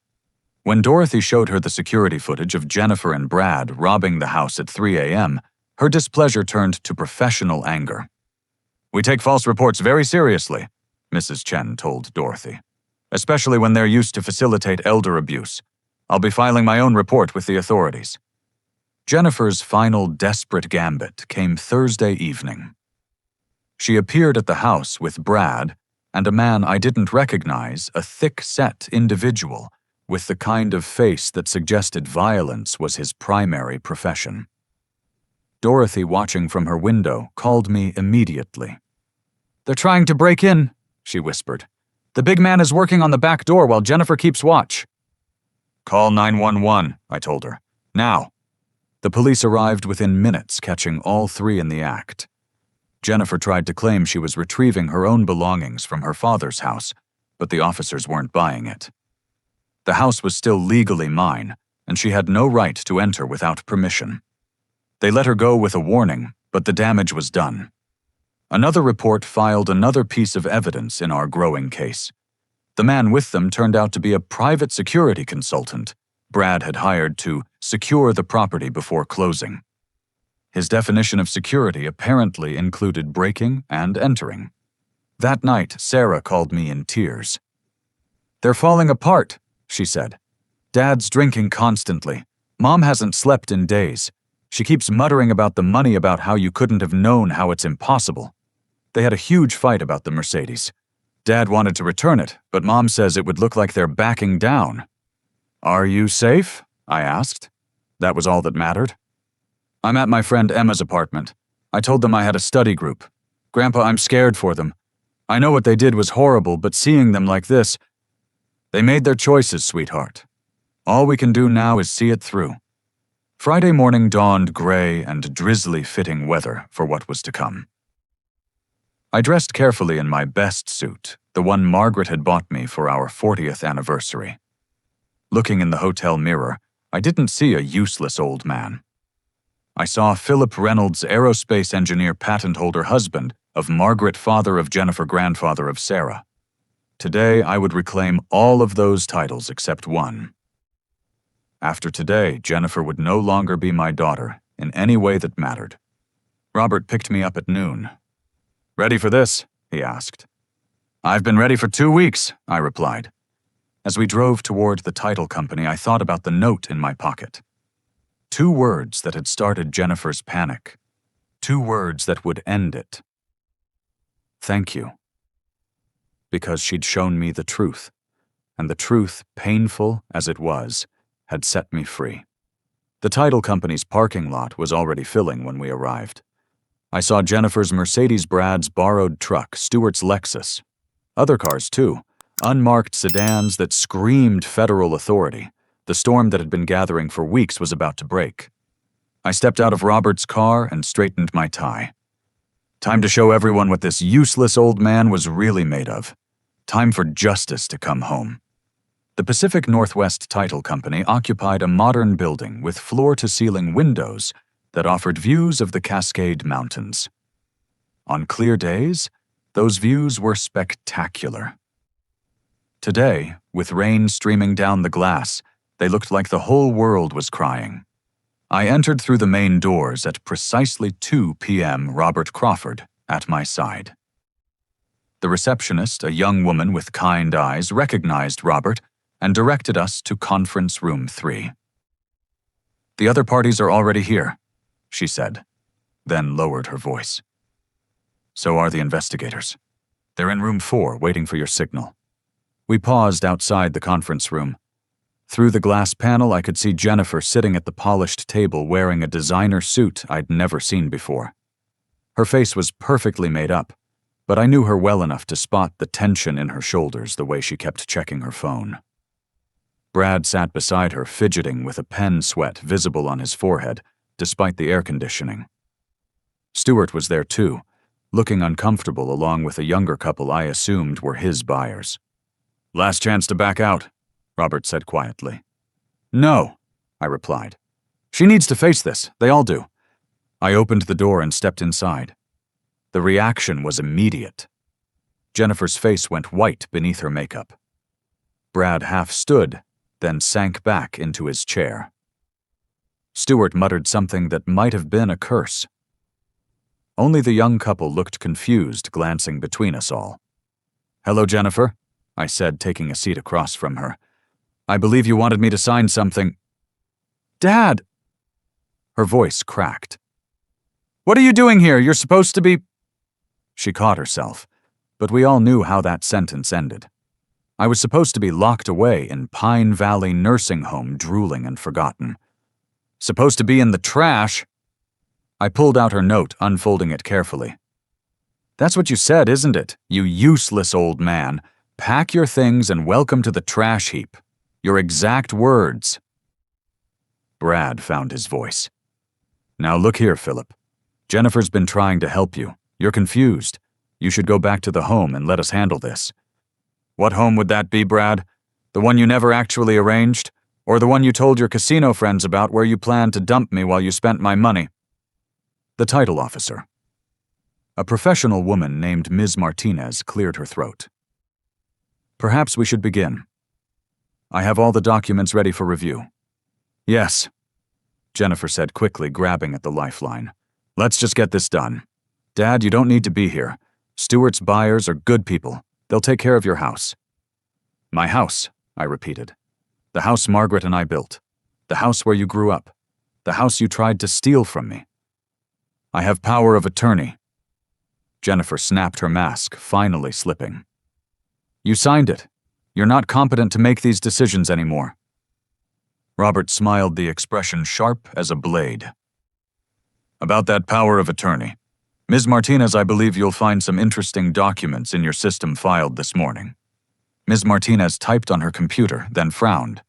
When Dorothy showed her the security footage of Jennifer and Brad robbing the house at 3 a.m., her displeasure turned to professional anger. "We take false reports very seriously," Mrs. Chen told Dorothy, "especially when they're used to facilitate elder abuse. I'll be filing my own report with the authorities." Jennifer's final desperate gambit came Thursday evening. She appeared at the house with Brad and a man I didn't recognize, a thick-set individual with the kind of face that suggested violence was his primary profession. Dorothy, watching from her window, called me immediately. "They're trying to break in," she whispered. "The big man is working on the back door while Jennifer keeps watch." "Call 911, I told her. "Now." The police arrived within minutes, catching all 3 in the act. Jennifer tried to claim she was retrieving her own belongings from her father's house, but the officers weren't buying it. The house was still legally mine, and she had no right to enter without permission. They let her go with a warning, but the damage was done. Another report filed another piece of evidence in our growing case. The man with them turned out to be a private security consultant Brad had hired to secure the property before closing. His definition of security apparently included breaking and entering. That night, Sarah called me in tears. "They're falling apart," she said. "Dad's drinking constantly. Mom hasn't slept in days. She keeps muttering about the money, about how you couldn't have known, how it's impossible." They had a huge fight about the Mercedes. Dad wanted to return it, but Mom says it would look like they're backing down. "Are you safe?" I asked. That was all that mattered. "I'm at my friend Emma's apartment. I told them I had a study group. Grandpa, I'm scared for them. I know what they did was horrible, but seeing them like this..." "They made their choices, sweetheart. All we can do now is see it through." Friday morning dawned gray and drizzly-fitting weather for what was to come. I dressed carefully in my best suit, the one Margaret had bought me for our 40th anniversary. Looking in the hotel mirror, I didn't see a useless old man. I saw Phillip Reynolds, aerospace engineer, patent holder, husband of Margaret, father of Jennifer, grandfather of Sarah. Today, I would reclaim all of those titles except one. After today, Jennifer would no longer be my daughter in any way that mattered. Robert picked me up at noon. "Ready for this?" he asked. "I've been ready for 2 weeks," I replied. As we drove toward the title company, I thought about the note in my pocket. 2 words that had started Jennifer's panic. 2 words that would end it. "Thank you." Because she'd shown me the truth, and the truth, painful as it was, had set me free. The title company's parking lot was already filling when we arrived. I saw Jennifer's Mercedes, Brad's borrowed truck, Stuart's Lexus. Other cars, too. Unmarked sedans that screamed federal authority. The storm that had been gathering for weeks was about to break. I stepped out of Robert's car and straightened my tie. Time to show everyone what this useless old man was really made of. Time for justice to come home. The Pacific Northwest Title Company occupied a modern building with floor-to-ceiling windows that offered views of the Cascade Mountains. On clear days, those views were spectacular. Today, with rain streaming down the glass, they looked like the whole world was crying. I entered through the main doors at precisely 2 p.m., Robert Crawford at my side. The receptionist, a young woman with kind eyes, recognized Robert and directed us to Conference Room 3. "The other parties are already here," she said, then lowered her voice. "So are the investigators. They're in room 4, waiting for your signal." We paused outside the conference room. Through the glass panel, I could see Jennifer sitting at the polished table wearing a designer suit I'd never seen before. Her face was perfectly made up, but I knew her well enough to spot the tension in her shoulders the way she kept checking her phone. Brad sat beside her, fidgeting with a pen sweat visible on his forehead, despite the air conditioning. Stuart was there too, looking uncomfortable along with a younger couple I assumed were his buyers. "Last chance to back out," Robert said quietly. "No," I replied. "She needs to face this. They all do." I opened the door and stepped inside. The reaction was immediate. Jennifer's face went white beneath her makeup. Brad half stood, then sank back into his chair. Stuart muttered something that might have been a curse. Only the young couple looked confused, glancing between us all. "Hello, Jennifer," I said, taking a seat across from her. "I believe you wanted me to sign something." "Dad!" Her voice cracked. "What are you doing here? You're supposed to be..." She caught herself, but we all knew how that sentence ended. I was supposed to be locked away in Pine Valley nursing home, drooling and forgotten. Supposed to be in the trash. I pulled out her note, unfolding it carefully. "That's what you said, isn't it? You useless old man. Pack your things and welcome to the trash heap. Your exact words." Brad found his voice. "Now look here, Phillip. Jennifer's been trying to help you. You're confused. You should go back to the home and let us handle this." "What home would that be, Brad? The one you never actually arranged? Or the one you told your casino friends about where you planned to dump me while you spent my money?" The title officer. A professional woman named Ms. Martinez cleared her throat. "Perhaps we should begin. I have all the documents ready for review." "Yes," Jennifer said quickly, grabbing at the lifeline. "Let's just get this done. Dad, you don't need to be here. Stuart's buyers are good people. They'll take care of your house." My house, I repeated. The house Margaret and I built. The house where you grew up. The house you tried to steal from me. I have power of attorney. Jennifer snapped her mask, finally slipping. You signed it. You're not competent to make these decisions anymore. Robert smiled, the expression sharp as a blade. About that power of attorney. Ms. Martinez, I believe you'll find some interesting documents in your system filed this morning. Ms. Martinez typed on her computer, then frowned.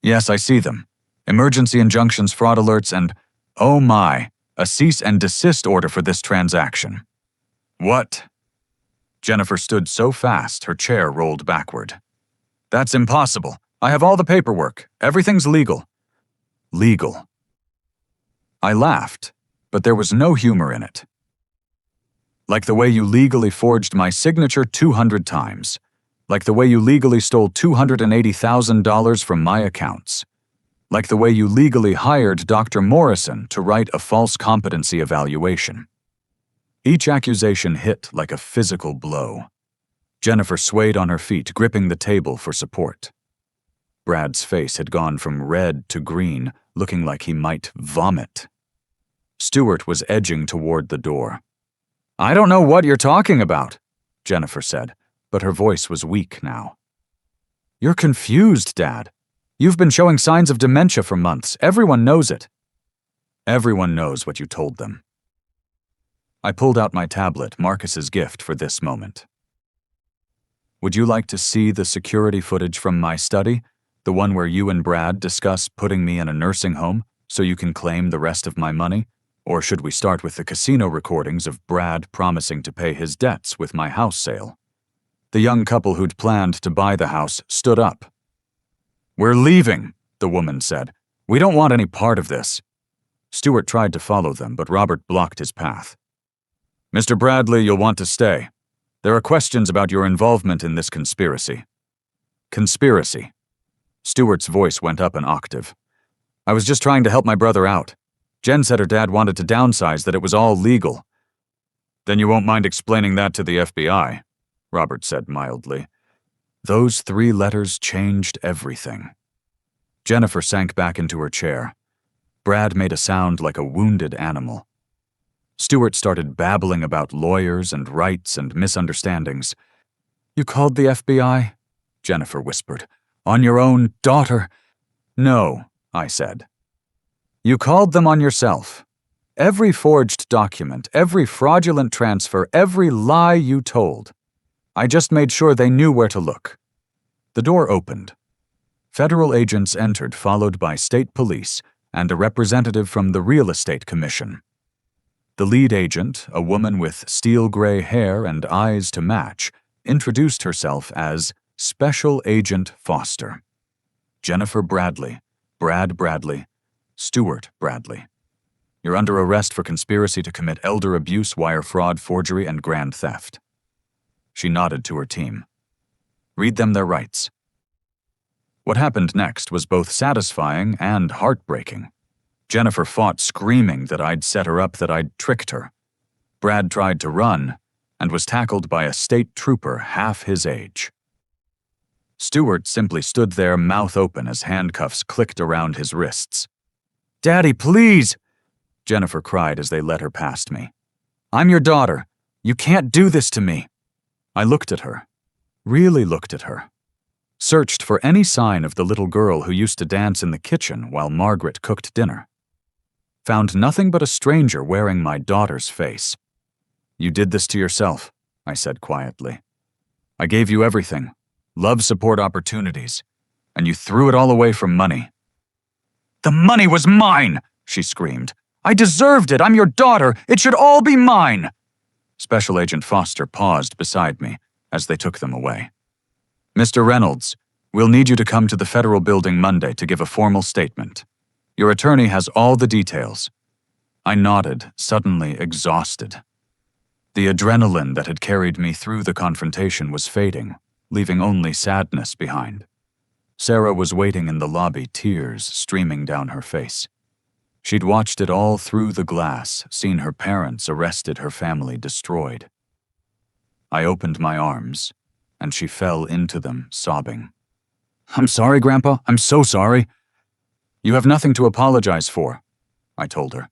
Yes, I see them. Emergency injunctions, fraud alerts, and, oh my, a cease and desist order for this transaction. What? Jennifer stood so fast, her chair rolled backward. That's impossible. I have all the paperwork. Everything's legal. Legal. I laughed, but there was no humor in it. Like the way you legally forged my signature 200 times. Like the way you legally stole $280,000 from my accounts. Like the way you legally hired Dr. Morrison to write a false competency evaluation. Each accusation hit like a physical blow. Jennifer swayed on her feet, gripping the table for support. Brad's face had gone from red to green, looking like he might vomit. Stewart was edging toward the door. I don't know what you're talking about, Jennifer said, but her voice was weak now. You're confused, Dad. You've been showing signs of dementia for months. Everyone knows it. Everyone knows what you told them. I pulled out my tablet, Marcus's gift for this moment. Would you like to see the security footage from my study? The one where you and Brad discuss putting me in a nursing home so you can claim the rest of my money? Or should we start with the casino recordings of Brad promising to pay his debts with my house sale? The young couple who'd planned to buy the house stood up. We're leaving, the woman said. We don't want any part of this. Stewart tried to follow them, but Robert blocked his path. Mr. Bradley, you'll want to stay. There are questions about your involvement in this conspiracy. Conspiracy. Stewart's voice went up an octave. I was just trying to help my brother out. Jen said her dad wanted to downsize, that it was all legal. Then you won't mind explaining that to the FBI, Robert said mildly. Those 3 letters changed everything. Jennifer sank back into her chair. Brad made a sound like a wounded animal. Stewart started babbling about lawyers and rights and misunderstandings. You called the FBI? Jennifer whispered. On your own daughter? No, I said. You called them on yourself. Every forged document, every fraudulent transfer, every lie you told. I just made sure they knew where to look. The door opened. Federal agents entered, followed by state police and a representative from the Real Estate Commission. The lead agent, a woman with steel gray hair and eyes to match, introduced herself as Special Agent Foster. Jennifer Bradley, Brad Bradley, Stewart Bradley. You're under arrest for conspiracy to commit elder abuse, wire fraud, forgery, and grand theft. She nodded to her team. Read them their rights. What happened next was both satisfying and heartbreaking. Jennifer fought, screaming that I'd set her up, that I'd tricked her. Brad tried to run and was tackled by a state trooper half his age. Stewart simply stood there, mouth open, as handcuffs clicked around his wrists. Daddy, please! Jennifer cried as they led her past me. I'm your daughter. You can't do this to me. I looked at her, really looked at her. Searched for any sign of the little girl who used to dance in the kitchen while Margaret cooked dinner. Found nothing but a stranger wearing my daughter's face. You did this to yourself, I said quietly. I gave you everything, love, support, opportunities, and you threw it all away for money. The money was mine, she screamed. I deserved it. I'm your daughter. It should all be mine. Special Agent Foster paused beside me as they took them away. Mr. Reynolds, we'll need you to come to the federal building Monday to give a formal statement. Your attorney has all the details. I nodded, suddenly exhausted. The adrenaline that had carried me through the confrontation was fading, leaving only sadness behind. Sarah was waiting in the lobby, tears streaming down her face. She'd watched it all through the glass, seen her parents arrested, her family destroyed. I opened my arms, and she fell into them, sobbing. I'm sorry, Grandpa. I'm so sorry. You have nothing to apologize for, I told her.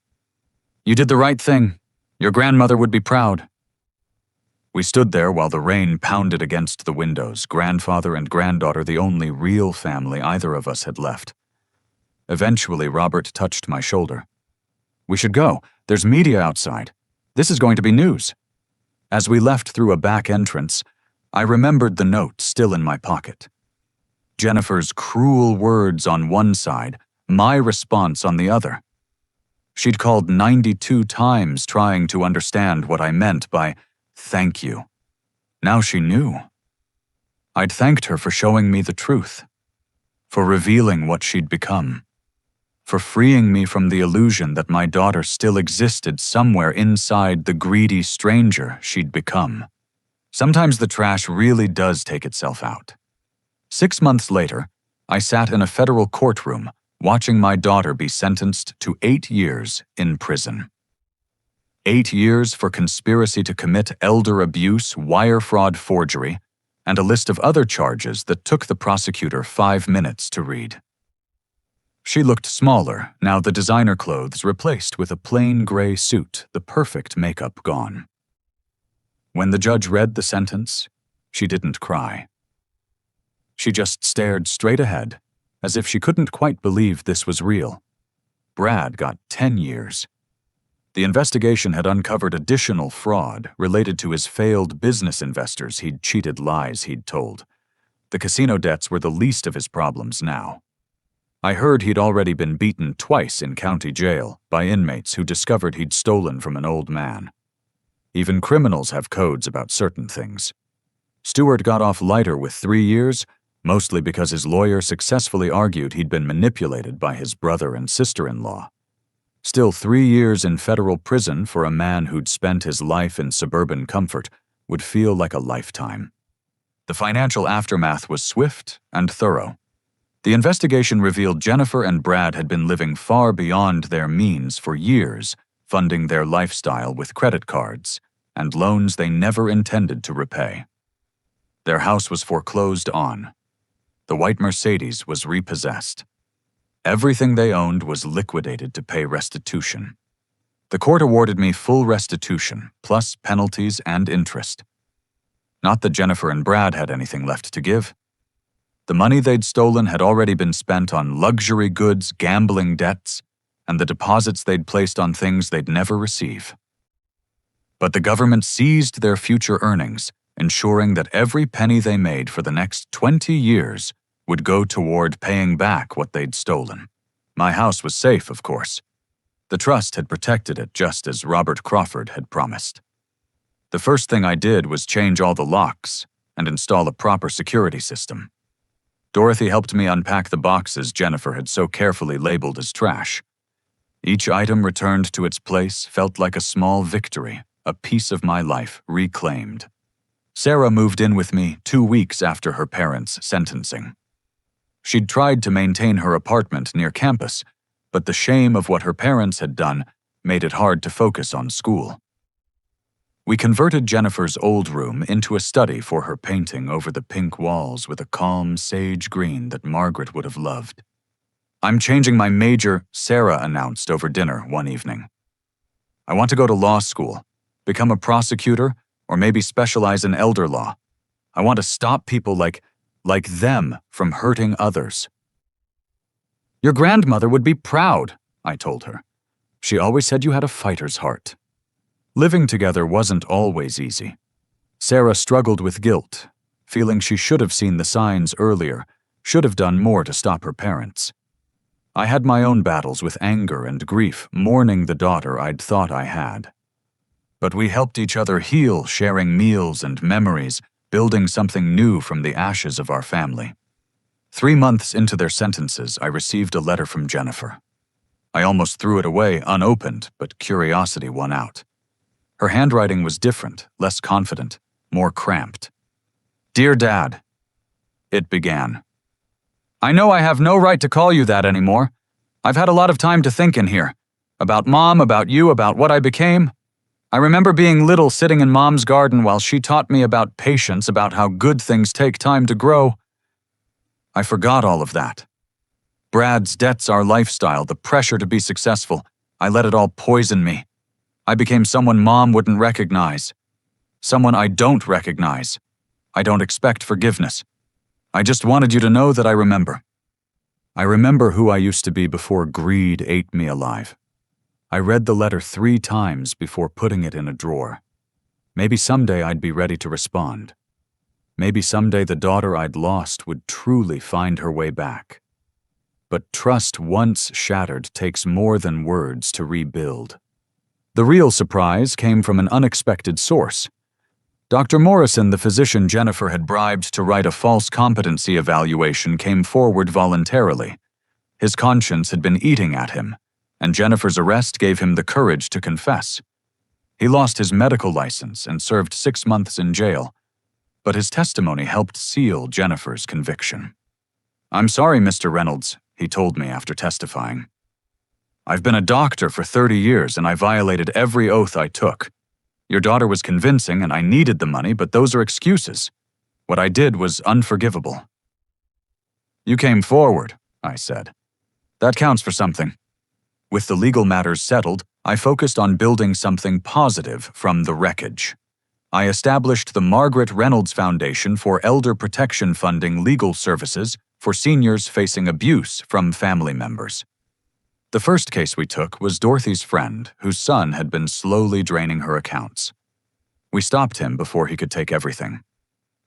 You did the right thing. Your grandmother would be proud. We stood there while the rain pounded against the windows, grandfather and granddaughter the only real family either of us had left. Eventually, Robert touched my shoulder. We should go. There's media outside. This is going to be news. As we left through a back entrance, I remembered the note still in my pocket. Jennifer's cruel words on one side, my response on the other. She'd called 92 times trying to understand what I meant by thank you. Now she knew. I'd thanked her for showing me the truth, for revealing what she'd become, for freeing me from the illusion that my daughter still existed somewhere inside the greedy stranger she'd become. Sometimes the trash really does take itself out. 6 months later, I sat in a federal courtroom watching my daughter be sentenced to 8 years in prison. 8 years for conspiracy to commit elder abuse, wire fraud, forgery, and a list of other charges that took the prosecutor 5 minutes to read. She looked smaller, now the designer clothes replaced with a plain gray suit, the perfect makeup gone. When the judge read the sentence, she didn't cry. She just stared straight ahead, as if she couldn't quite believe this was real. Brad got 10 years. The investigation had uncovered additional fraud related to his failed business investors he'd cheated, lies he'd told. The casino debts were the least of his problems now. I heard he'd already been beaten twice in county jail by inmates who discovered he'd stolen from an old man. Even criminals have codes about certain things. Stewart got off lighter with 3 years, mostly because his lawyer successfully argued he'd been manipulated by his brother and sister-in-law. Still, 3 years in federal prison for a man who'd spent his life in suburban comfort would feel like a lifetime. The financial aftermath was swift and thorough. The investigation revealed Jennifer and Brad had been living far beyond their means for years, funding their lifestyle with credit cards and loans they never intended to repay. Their house was foreclosed on. The white Mercedes was repossessed. Everything they owned was liquidated to pay restitution. The court awarded me full restitution, plus penalties and interest. Not that Jennifer and Brad had anything left to give. The money they'd stolen had already been spent on luxury goods, gambling debts, and the deposits they'd placed on things they'd never receive. But the government seized their future earnings, ensuring that every penny they made for the next 20 years would go toward paying back what they'd stolen. My house was safe, of course. The trust had protected it just as Robert Crawford had promised. The first thing I did was change all the locks and install a proper security system. Dorothy helped me unpack the boxes Jennifer had so carefully labeled as trash. Each item returned to its place felt like a small victory, a piece of my life reclaimed. Sarah moved in with me 2 weeks after her parents' sentencing. She'd tried to maintain her apartment near campus, but the shame of what her parents had done made it hard to focus on school. We converted Jennifer's old room into a study for her painting over the pink walls with a calm sage green that Margaret would have loved. "I'm changing my major," Sarah announced over dinner one evening. "I want to go to law school, become a prosecutor, or maybe specialize in elder law. I want to stop people like them from hurting others." "Your grandmother would be proud," I told her. "She always said you had a fighter's heart." Living together wasn't always easy. Sarah struggled with guilt, feeling she should have seen the signs earlier, should have done more to stop her parents. I had my own battles with anger and grief, mourning the daughter I'd thought I had. But we helped each other heal, sharing meals and memories, building something new from the ashes of our family. 3 months into their sentences, I received a letter from Jennifer. I almost threw it away unopened, but curiosity won out. Her handwriting was different, less confident, more cramped. "Dear Dad," it began. "I know I have no right to call you that anymore. I've had a lot of time to think in here. About Mom, about you, about what I became. I remember being little sitting in Mom's garden while she taught me about patience, about how good things take time to grow. I forgot all of that. Brad's debts, our lifestyle, the pressure to be successful, I let it all poison me. I became someone Mom wouldn't recognize. Someone I don't recognize. I don't expect forgiveness. I just wanted you to know that I remember. I remember who I used to be before greed ate me alive. I read the letter 3 times before putting it in a drawer. Maybe someday I'd be ready to respond. Maybe someday the daughter I'd lost would truly find her way back. But trust once shattered takes more than words to rebuild. The real surprise came from an unexpected source. Dr. Morrison, the physician Jennifer had bribed to write a false competency evaluation, came forward voluntarily. His conscience had been eating at him, and Jennifer's arrest gave him the courage to confess. He lost his medical license and served 6 months in jail, but his testimony helped seal Jennifer's conviction. "I'm sorry, Mr. Reynolds," he told me after testifying. "I've been a doctor for 30 years and I violated every oath I took. Your daughter was convincing and I needed the money, but those are excuses. What I did was unforgivable." "You came forward," I said. "That counts for something." With the legal matters settled, I focused on building something positive from the wreckage. I established the Margaret Reynolds Foundation for elder protection, funding legal services for seniors facing abuse from family members. The first case we took was Dorothy's friend, whose son had been slowly draining her accounts. We stopped him before he could take everything.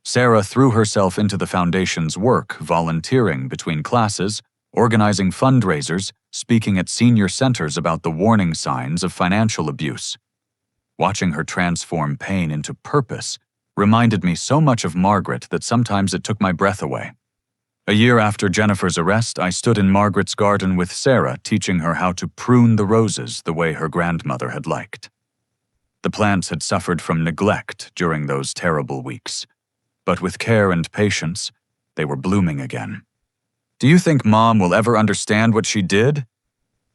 Sarah threw herself into the foundation's work, volunteering between classes, organizing fundraisers, speaking at senior centers about the warning signs of financial abuse. Watching her transform pain into purpose reminded me so much of Margaret that sometimes it took my breath away. A year after Jennifer's arrest, I stood in Margaret's garden with Sarah, teaching her how to prune the roses the way her grandmother had liked. The plants had suffered from neglect during those terrible weeks, but with care and patience, they were blooming again. "Do you think Mom will ever understand what she did?"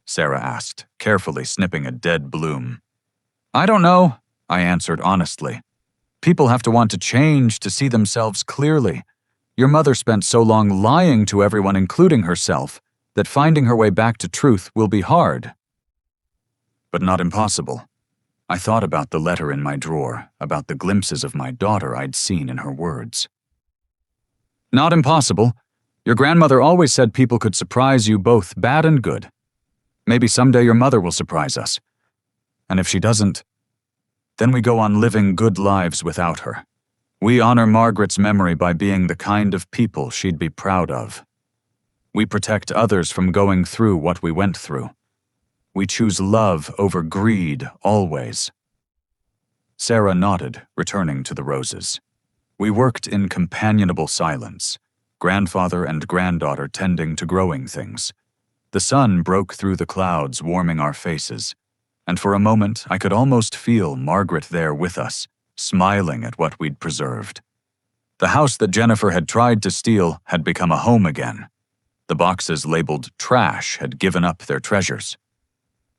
Sarah asked, carefully snipping a dead bloom. "I don't know," I answered honestly. "People have to want to change to see themselves clearly. Your mother spent so long lying to everyone, including herself, that finding her way back to truth will be hard. But not impossible." I thought about the letter in my drawer, about the glimpses of my daughter I'd seen in her words. "Not impossible. Your grandmother always said people could surprise you, both bad and good. Maybe someday your mother will surprise us. And if she doesn't, then we go on living good lives without her. We honor Margaret's memory by being the kind of people she'd be proud of. We protect others from going through what we went through. We choose love over greed always." Sarah nodded, returning to the roses. We worked in companionable silence, grandfather and granddaughter tending to growing things. The sun broke through the clouds, warming our faces, and for a moment I could almost feel Margaret there with us, smiling at what we'd preserved. The house that Jennifer had tried to steal had become a home again. The boxes labeled trash had given up their treasures.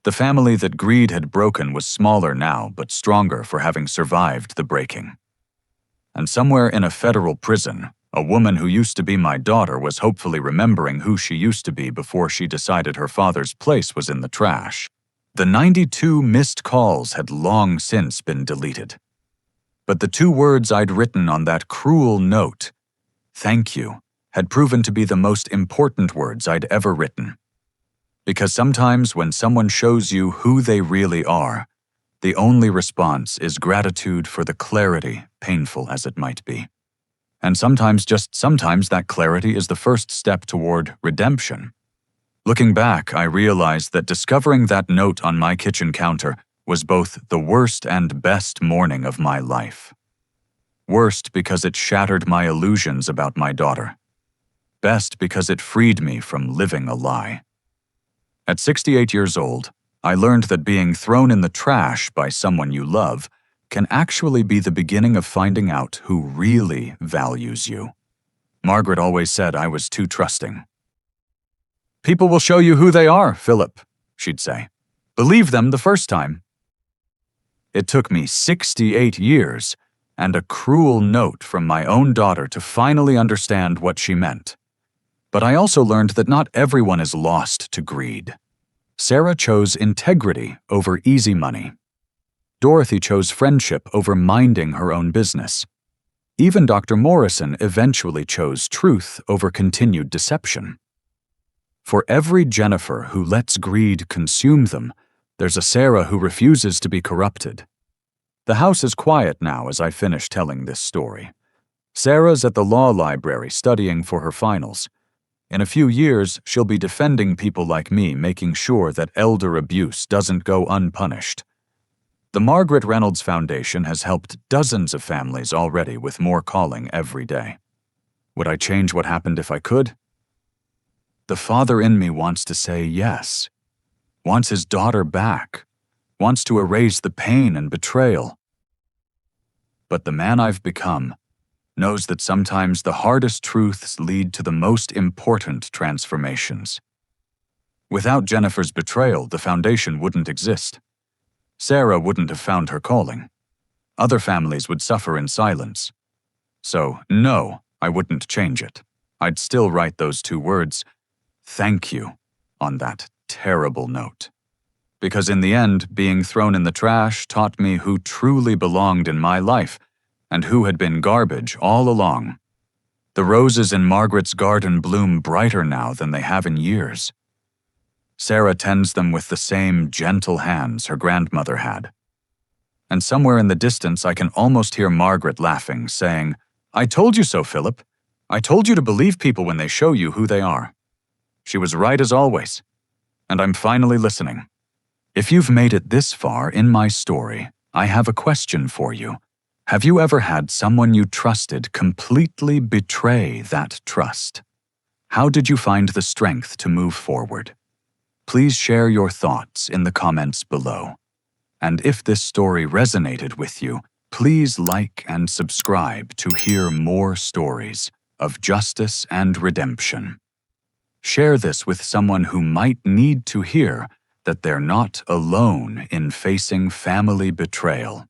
The family that greed had broken was smaller now, but stronger for having survived the breaking. And somewhere in a federal prison, a woman who used to be my daughter was hopefully remembering who she used to be before she decided her father's place was in the trash. The 92 missed calls had long since been deleted. But the 2 words I'd written on that cruel note, "Thank you," had proven to be the most important words I'd ever written. Because sometimes when someone shows you who they really are, the only response is gratitude for the clarity, painful as it might be. And sometimes, just sometimes, that clarity is the first step toward redemption. Looking back, I realized that discovering that note on my kitchen counter was both the worst and best morning of my life. Worst because it shattered my illusions about my daughter. Best because it freed me from living a lie. At 68 years old, I learned that being thrown in the trash by someone you love can actually be the beginning of finding out who really values you. Margaret always said I was too trusting. "People will show you who they are, Phillip," she'd say. "Believe them the first time." It took me 68 years and a cruel note from my own daughter to finally understand what she meant. But I also learned that not everyone is lost to greed. Sarah chose integrity over easy money. Dorothy chose friendship over minding her own business. Even Dr. Morrison eventually chose truth over continued deception. For every Jennifer who lets greed consume them, there's a Sarah who refuses to be corrupted. The house is quiet now as I finish telling this story. Sarah's at the law library studying for her finals. In a few years, she'll be defending people like me, making sure that elder abuse doesn't go unpunished. The Margaret Reynolds Foundation has helped dozens of families already with more calling every day. Would I change what happened if I could? The father in me wants to say yes, wants his daughter back, wants to erase the pain and betrayal. But the man I've become knows that sometimes the hardest truths lead to the most important transformations. Without Jennifer's betrayal, the foundation wouldn't exist. Sarah wouldn't have found her calling. Other families would suffer in silence. So, no, I wouldn't change it. I'd still write those 2 words, "Thank you," on that terrible note. Because in the end, being thrown in the trash taught me who truly belonged in my life and who had been garbage all along. The roses in Margaret's garden bloom brighter now than they have in years. Sarah tends them with the same gentle hands her grandmother had. And somewhere in the distance, I can almost hear Margaret laughing, saying, "I told you so, Philip. I told you to believe people when they show you who they are." She was right as always, and I'm finally listening. If you've made it this far in my story, I have a question for you. Have you ever had someone you trusted completely betray that trust? How did you find the strength to move forward? Please share your thoughts in the comments below. And if this story resonated with you, please like and subscribe to hear more stories of justice and redemption. Share this with someone who might need to hear that they're not alone in facing family betrayal.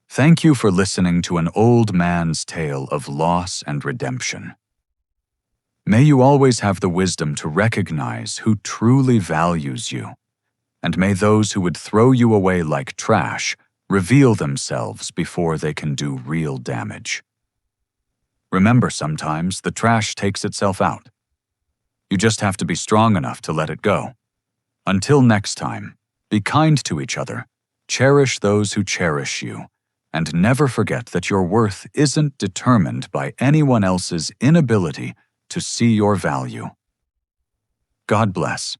Thank you for listening to an old man's tale of loss and redemption. May you always have the wisdom to recognize who truly values you, and may those who would throw you away like trash reveal themselves before they can do real damage. Remember, sometimes the trash takes itself out. You just have to be strong enough to let it go. Until next time, be kind to each other, cherish those who cherish you, and never forget that your worth isn't determined by anyone else's inability to see your value. God bless.